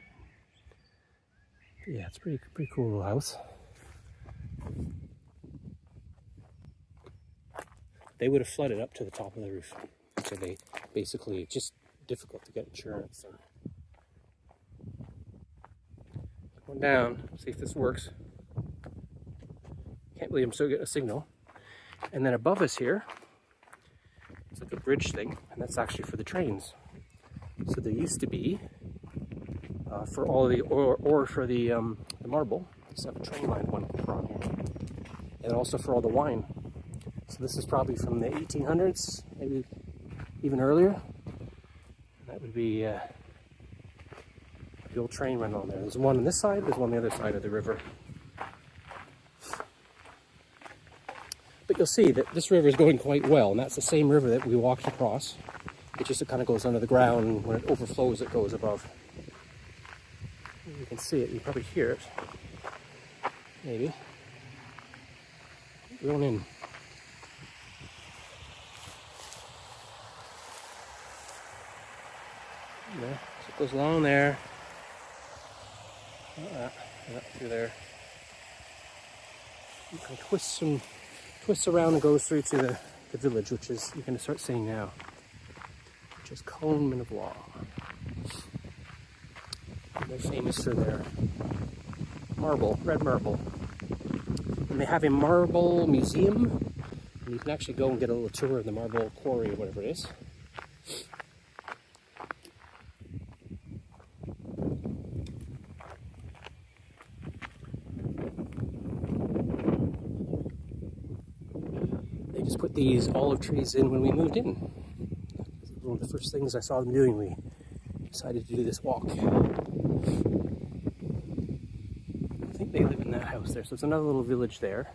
But yeah, it's pretty cool little house. They would have flooded up to the top of the roof. So they basically, it's just difficult to get insurance. And going down, see if this works. Can't believe I'm still getting a signal. And then above us here, it's like a bridge thing, and that's actually for the trains. So there used to be, for all the, or for the marble, just have a train line one around here. And also for all the wine. So this is probably from the 1800s, maybe even earlier. That would be the old train went on there. There's one on this side, there's one on the other side of the river. But you'll see that this river is going quite well, and that's the same river that we walked across. It just kind of goes under the ground, and when it overflows, it goes above. You can see it, you can probably hear it. Maybe. Going in. There. So it goes along there. Like that. And up through there. You can twists around and goes through to the village, which is you're going to start seeing now, which is Coleman of Law. They're famous for their marble, red marble. And they have a marble museum, and you can actually go and get a little tour of the marble quarry or whatever it is. They just put these olive trees in when we moved in. One of the first things I saw them doing, we decided to do this walk. I think they live in that house there. So it's another little village there.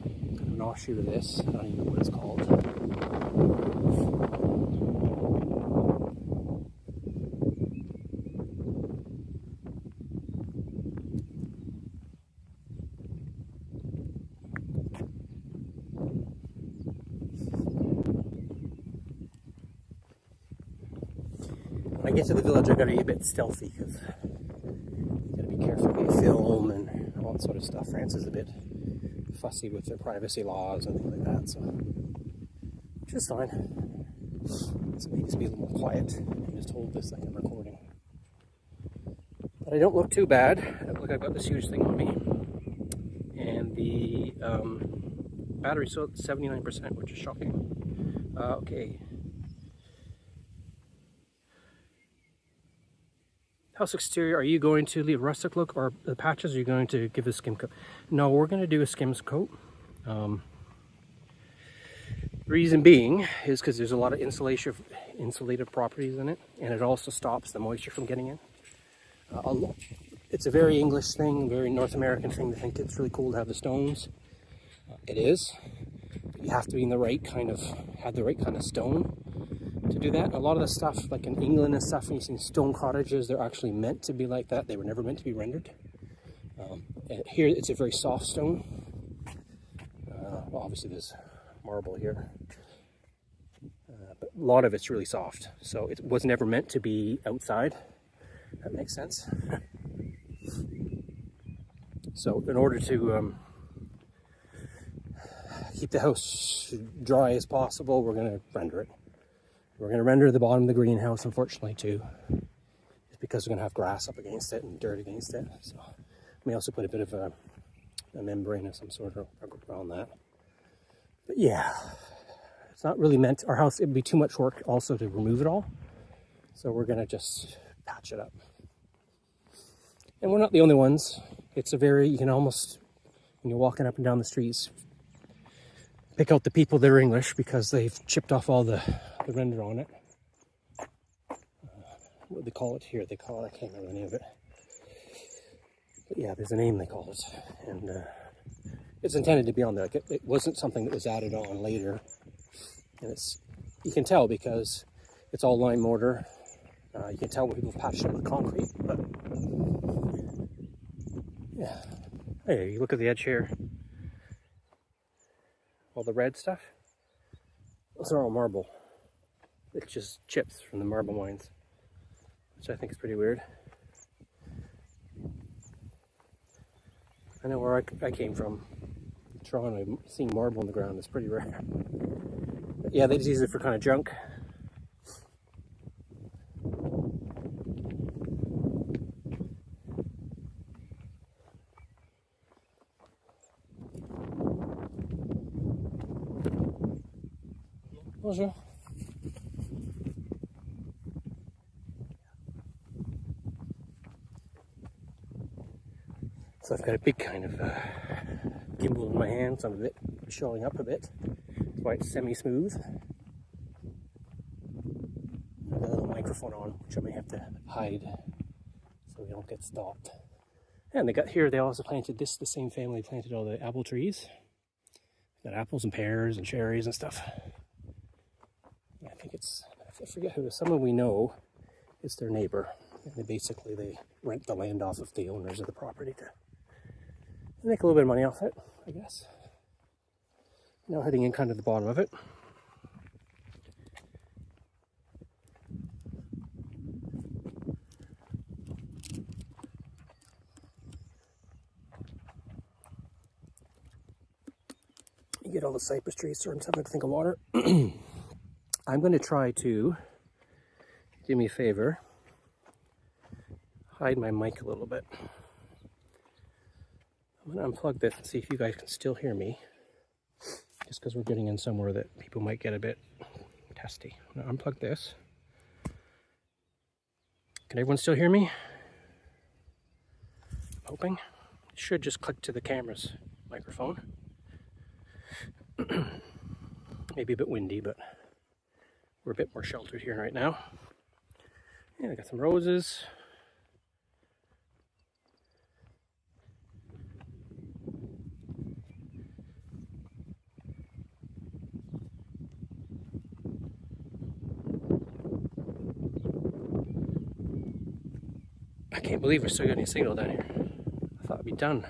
Kind of an offshoot of this. I don't even know what it's called. When I get to the village, I gotta be a bit stealthy because you gotta be careful what you film and all that sort of stuff. France is a bit fussy with their privacy laws and things like that, so which is fine. So maybe just be a little more quiet and just hold this like I'm recording. But I don't look too bad. I look like I've got this huge thing on me, and the battery's still at 79%, which is shocking. Okay. House exterior, are you going to leave a rustic look or the patches, or are you going to give a skim coat? No, we're going to do a skims coat. Reason being is because there's a lot of insulated properties in it, and it also stops the moisture from getting in. It's a very English thing, very North American thing to think it's really cool to have the stones. It is. You have to be in the right kind of, have the right kind of stone to do that. A lot of the stuff, like in England and stuff, when you see stone cottages, they're actually meant to be like that. They were never meant to be rendered. And here, it's a very soft stone. Well, obviously there's marble here, but a lot of it's really soft. So it was never meant to be outside. That makes sense. So in order to keep the house dry as possible, we're going to render it. We're going to render the bottom of the greenhouse, unfortunately, too, just because we're going to have grass up against it and dirt against it. So we also put a bit of a membrane of some sort around that. But yeah, it's not really meant, our house, it'd be too much work also to remove it all. So we're going to just patch it up. And we're not the only ones. It's a very, you can almost, when you're walking up and down the streets, pick out the people that are English because they've chipped off all the render on it. What do they call it here? They call it, I can't remember the name of it. But yeah, there's a name they call it. And it's intended to be on there. Like it wasn't something that was added on later. And it's, you can tell because it's all lime mortar. You can tell when people have patched it with concrete, but yeah. Hey, you look at the edge here. All the red stuff, those are all marble. It's just chips from the marble mines, which I think is pretty weird. I know where I came from, Toronto, seeing marble on the ground is pretty rare. But yeah, they just use it for kind of junk. Bonjour. So I've got a big kind of gimbal in my hand, so I'm a bit showing up a bit. That's why it's semi-smooth. I've got a little microphone on, which I may have to hide so we don't get stopped. And they got here, they also planted this, the same family planted all the apple trees. Got apples and pears and cherries and stuff. I think it's, I forget who, someone we know is their neighbor. And they rent the land off of the owners of the property to make a little bit of money off it, I guess. Now heading in kind of the bottom of it. You get all the cypress trees starting to think of water. I'm going to try to, do me a favor, hide my mic a little bit. I'm going to unplug this and see if you guys can still hear me. Just because we're getting in somewhere that people might get a bit testy. I'm going to unplug this. Can everyone still hear me? I'm hoping. It should just click to the camera's microphone. Maybe a bit windy, but we're a bit more sheltered here right now. Yeah, I got some roses. I can't believe we're still getting a signal down here. I thought it'd be done.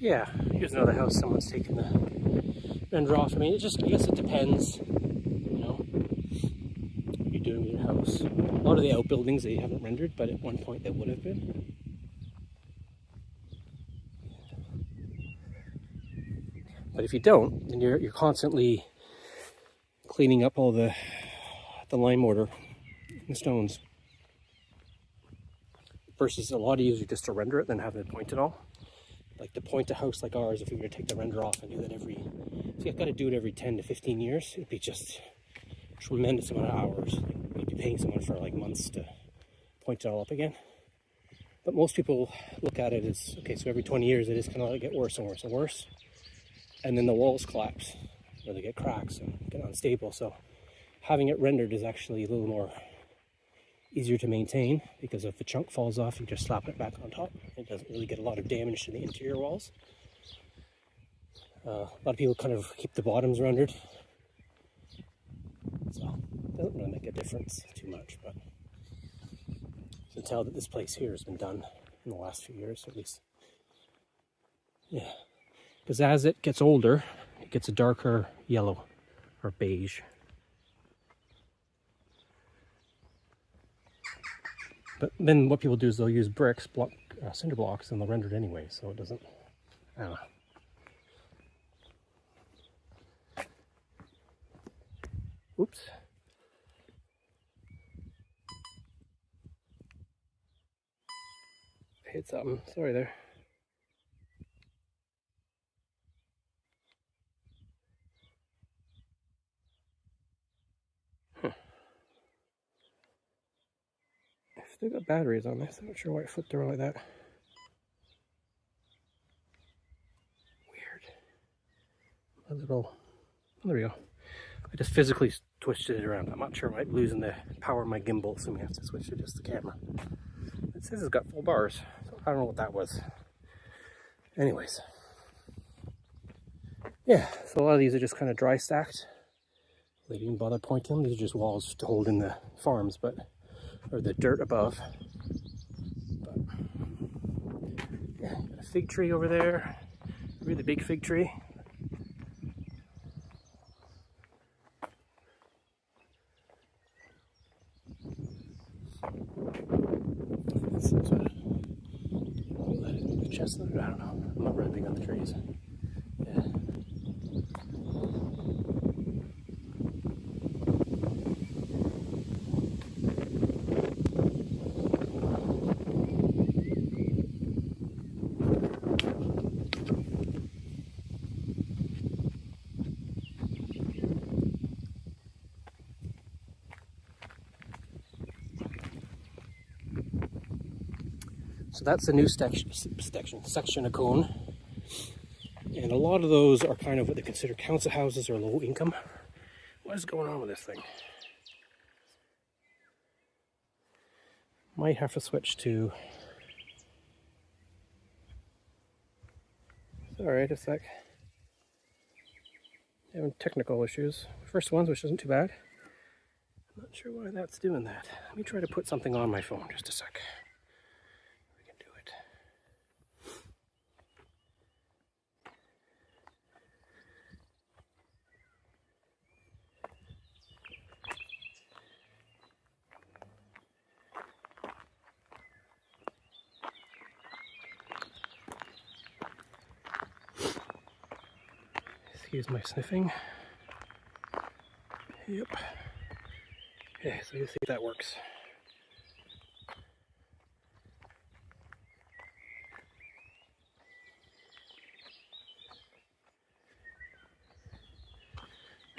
Yeah, here's another house someone's taken the render off. I mean, I guess it depends, you know, what you're doing with your house. A lot of the outbuildings they haven't rendered, but at one point they would have been. But if you don't, then you're constantly cleaning up all the lime mortar and the stones. Versus a lot easier just to render it than having to point it all. Like to point a house like ours, if we were to take the render off and do that so you've got to do it every 10 to 15 years, it'd be just a tremendous amount of hours. Like you'd be paying someone for like months to point it all up again. But most people look at it as, okay, so every 20 years it is kind of like get worse and worse and worse. And then the walls collapse, or they get cracks and get unstable. So having it rendered is actually a little more easier to maintain, because if a chunk falls off, you just slap it back on top. It doesn't really get a lot of damage to the interior walls. A lot of people kind of keep the bottoms rendered, so it doesn't really make a difference too much, but you can tell that this place here has been done in the last few years, at least. Yeah, because as it gets older, it gets a darker yellow or beige. But then what people do is they'll use bricks, cinder blocks, and they'll render it anyway, so it doesn't, I don't know. Oops. I hit something, sorry there. Still got batteries on this. I'm not sure why it flipped around like that. Weird. A little. There we go. I just physically twisted it around. I'm not sure. I might be losing the power of my gimbal, so we have to switch to just the camera. It says it's got full bars, so I don't know what that was. Anyways. Yeah, so a lot of these are just kind of dry stacked. They didn't bother pointing them. These are just walls to hold in the farms, but or the dirt above. But yeah, got a fig tree over there, a really big fig tree. That's some sort of chestnut. I don't know. I'm not really big on the trees. Yeah. So that's a new section of Cone. And a lot of those are kind of what they consider council houses or low income. What is going on with this thing? Might have to switch to... It's alright, a sec. Having technical issues. First ones, which isn't too bad. I'm not sure why that's doing that. Let me try to put something on my phone, just a sec. We can do it. Excuse my sniffing. Yep. Okay, so you see if that works.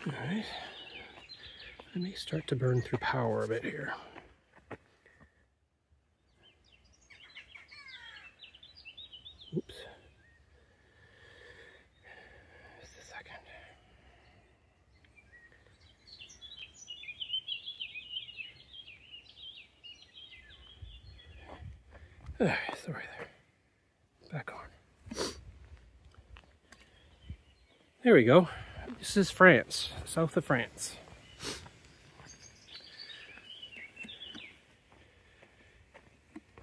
Alright. I may start to burn through power a bit here. Oops. Just a second. Sorry there. Back on. There we go. This is France, south of France.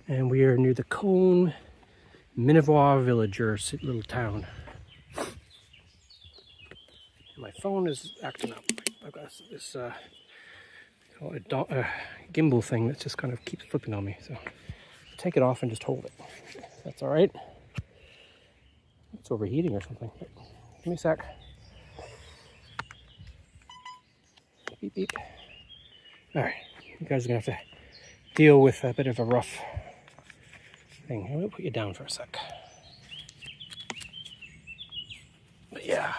And we are near the Cone Minivois village, or little town. And my phone is acting up. I've got this call it a gimbal thing that just kind of keeps flipping on me. So take it off and just hold it. That's all right. It's overheating or something. Give me a sec. Beep, beep. All right, you guys are gonna have to deal with a bit of a rough thing. I'm gonna put you down for a sec. But yeah,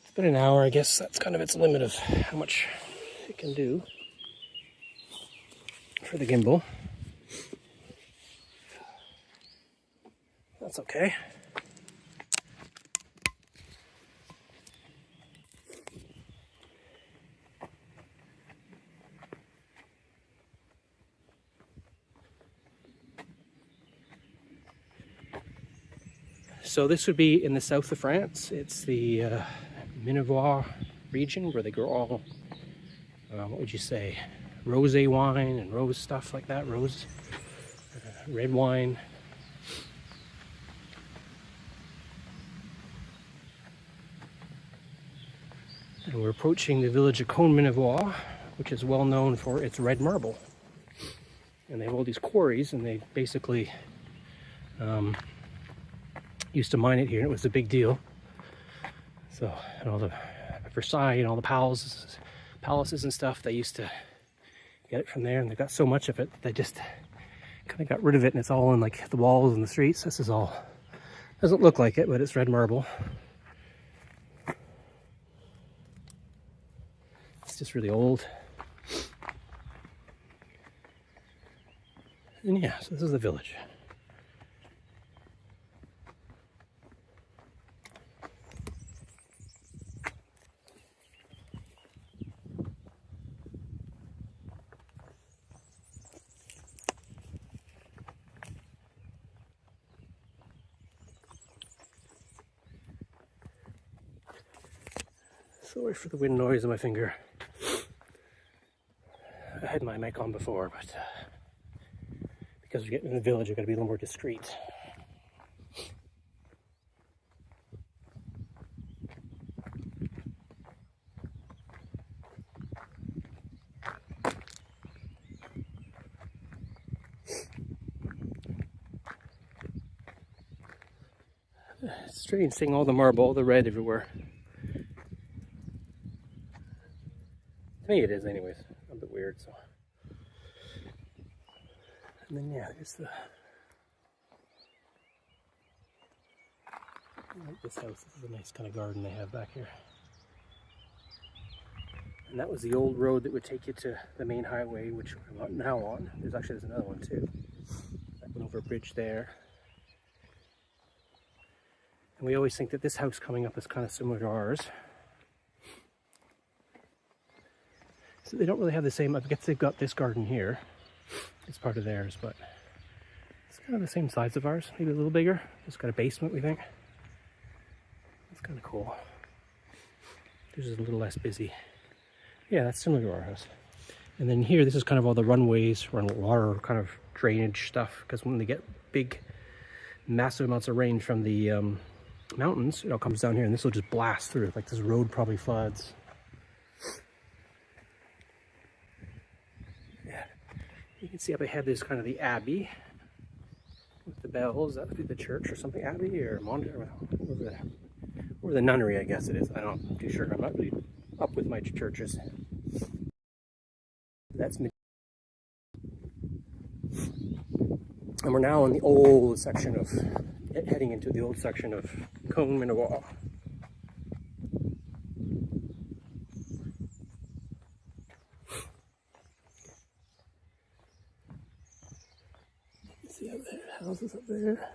it's been an hour. I guess that's kind of its limit of how much it can do for the gimbal. That's okay. So this would be in the south of France. It's the Minivois region where they grow all, what would you say, rosé wine and rose stuff like that, rose, red wine. And we're approaching the village of Cone Minivois, which is well known for its red marble. And they have all these quarries, and they basically used to mine it here, and it was a big deal. So, and all the Versailles and all the palaces and stuff, they used to get it from there, and they got so much of it, they just kind of got rid of it, and it's all in like the walls and the streets. This is all, doesn't look like it, but it's red marble. It's just really old. And yeah, so this is the village. Sorry for the wind noise in my finger. I had my mic on before, but because we're getting in the village, I've got to be a little more discreet. It's strange seeing all the marble, all the red everywhere. To me it is anyways, a bit weird, so. And then yeah, there's the, I like this house. This is a nice kind of garden they have back here. And that was the old road that would take you to the main highway, which we're now on. There's another one too. That went over a bridge there. And we always think that this house coming up is kind of similar to ours. So they don't really have the same, I guess they've got this garden here. It's part of theirs, but it's kind of the same size of ours, maybe a little bigger. It's got a basement, we think. It's kind of cool. This is a little less busy. Yeah, that's similar to our house. And then here, this is kind of all the runways, run water kind of drainage stuff, because when they get big, massive amounts of rain from the mountains, it all comes down here, and this will just blast through. Like this road probably floods. Yeah, you can see up ahead there's kind of the abbey with the bells. That would be the church or something, abbey or monastery, or the nunnery, I guess it is. I'm too sure. I'm not really up with my churches. That's me. And we're now in the old section of, heading into the old section of Cone Minnewa. See up there, houses up there.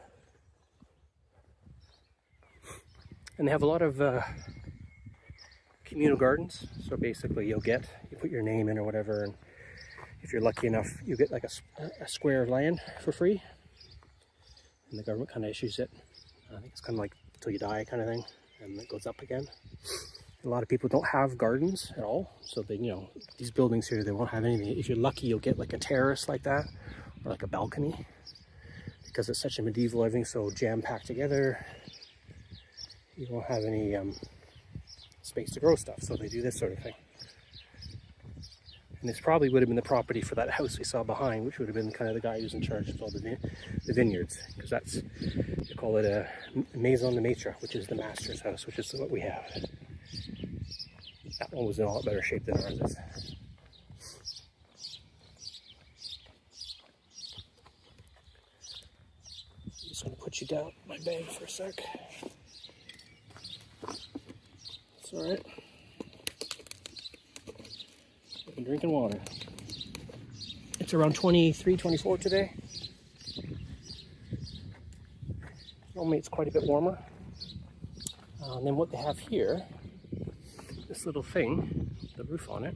And they have a lot of communal gardens. So basically you put your name in or whatever, and if you're lucky enough, you get like a square of land for free. And the government kind of issues it. I think it's kind of like until you die kind of thing, and it goes up again. A lot of people don't have gardens at all, so they, these buildings here, they won't have anything. If you're lucky, you'll get like a terrace like that, or like a balcony, because it's such a medieval, everything's so jam-packed together. You won't have any space to grow stuff, so they do this sort of thing. And this probably would have been the property for that house we saw behind, which would have been kind of the guy who's in charge of all the vineyards, because they call it a Maison de Maitre, which is the master's house, which is what we have. That one was in a lot better shape than ours is. I'm just going to put you down my bag for a sec. It's alright. I've been drinking water. It's around 23, 24 today. Normally it's quite a bit warmer. And then what they have here, this little thing, the roof on it,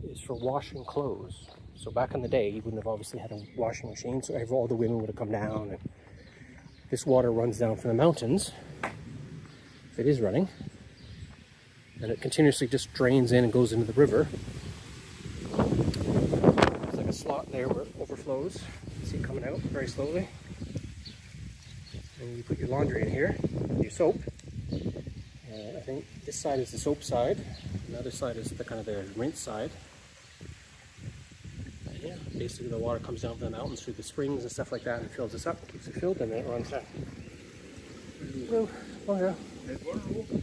is for washing clothes. So back in the day, you wouldn't have obviously had a washing machine, so all the women would have come down, and this water runs down from the mountains, if it is running, and it continuously just drains in and goes into the river. There's like a slot there where it overflows. You see it coming out very slowly. And you put your laundry in here, your soap. I think this side is the soap side, and the other side is the kind of the rinse side. And yeah, basically the water comes down from the mountains through the springs and stuff like that, and fills this up, keeps it filled, and then it runs down. Oh yeah.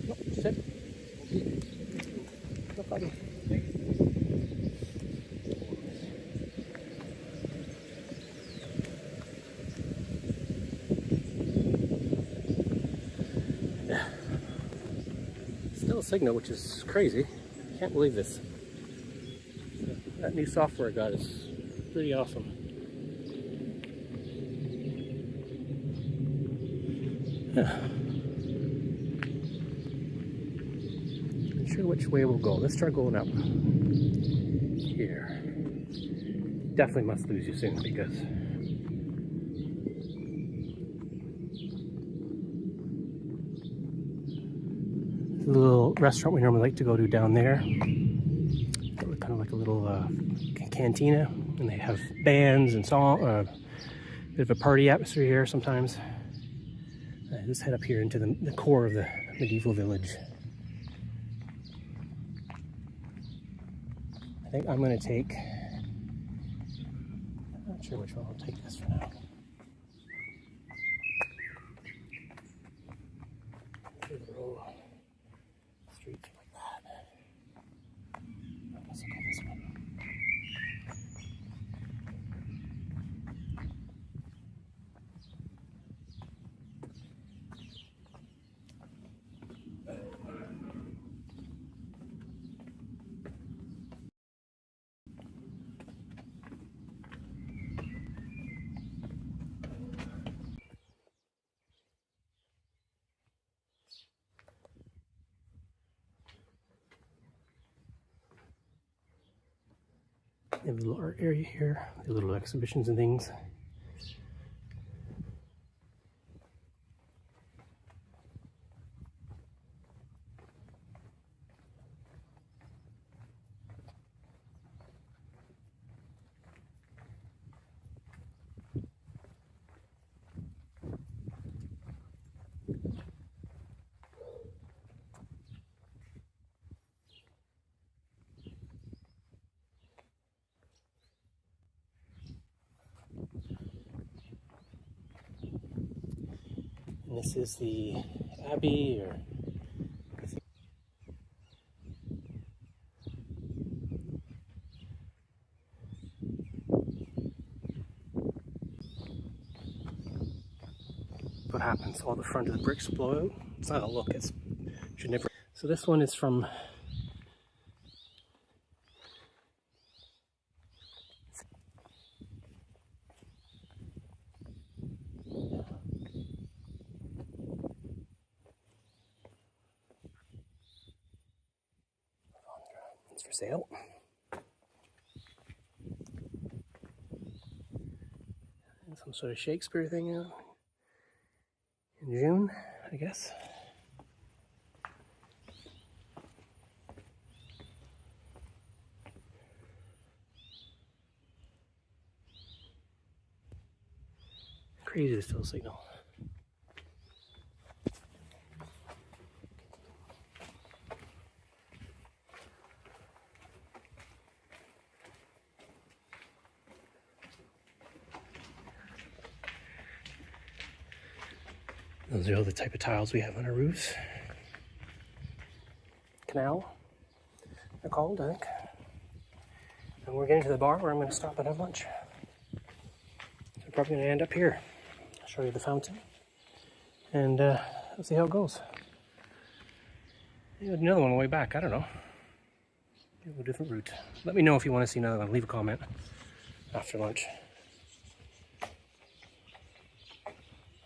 No, sit. No problem. Yeah. Still a signal, which is crazy. Can't believe this. That new software I got is pretty awesome. Yeah. Not sure which way we'll go. Let's try going up here. Definitely must lose you soon because there's a little restaurant we normally like to go to down there. Kind of like a little cantina, and they have bands and song, bit of a party atmosphere here sometimes. Let's head up here into the core of the medieval village. I think I'm going to take, I'm not sure which one, I'll take this for now. They have a little art area here, little exhibitions and things. And this is the Abbey, or what happens. All the front of the bricks blow out. It's not a look. It's should never. So this one is from it's for sale. And some sort of Shakespeare thing out in June, I guess. Crazy to still signal. Those are all the type of tiles we have on our roofs. Canal, they're called, I think. And we're getting to the bar where I'm going to stop and have lunch. So I'm probably going to end up here. I'll show you the fountain. And we'll see how it goes. Maybe another one on the way back, I don't know. Maybe a different route. Let me know if you want to see another one. Leave a comment after lunch.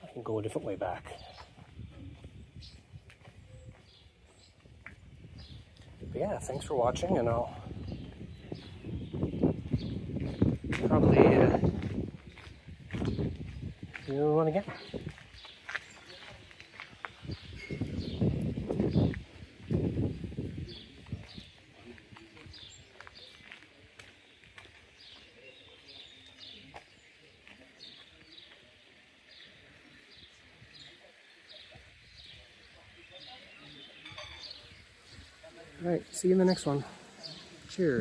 I can go a different way back. But yeah, thanks for watching, and I'll probably do one again. All right, see you in the next one.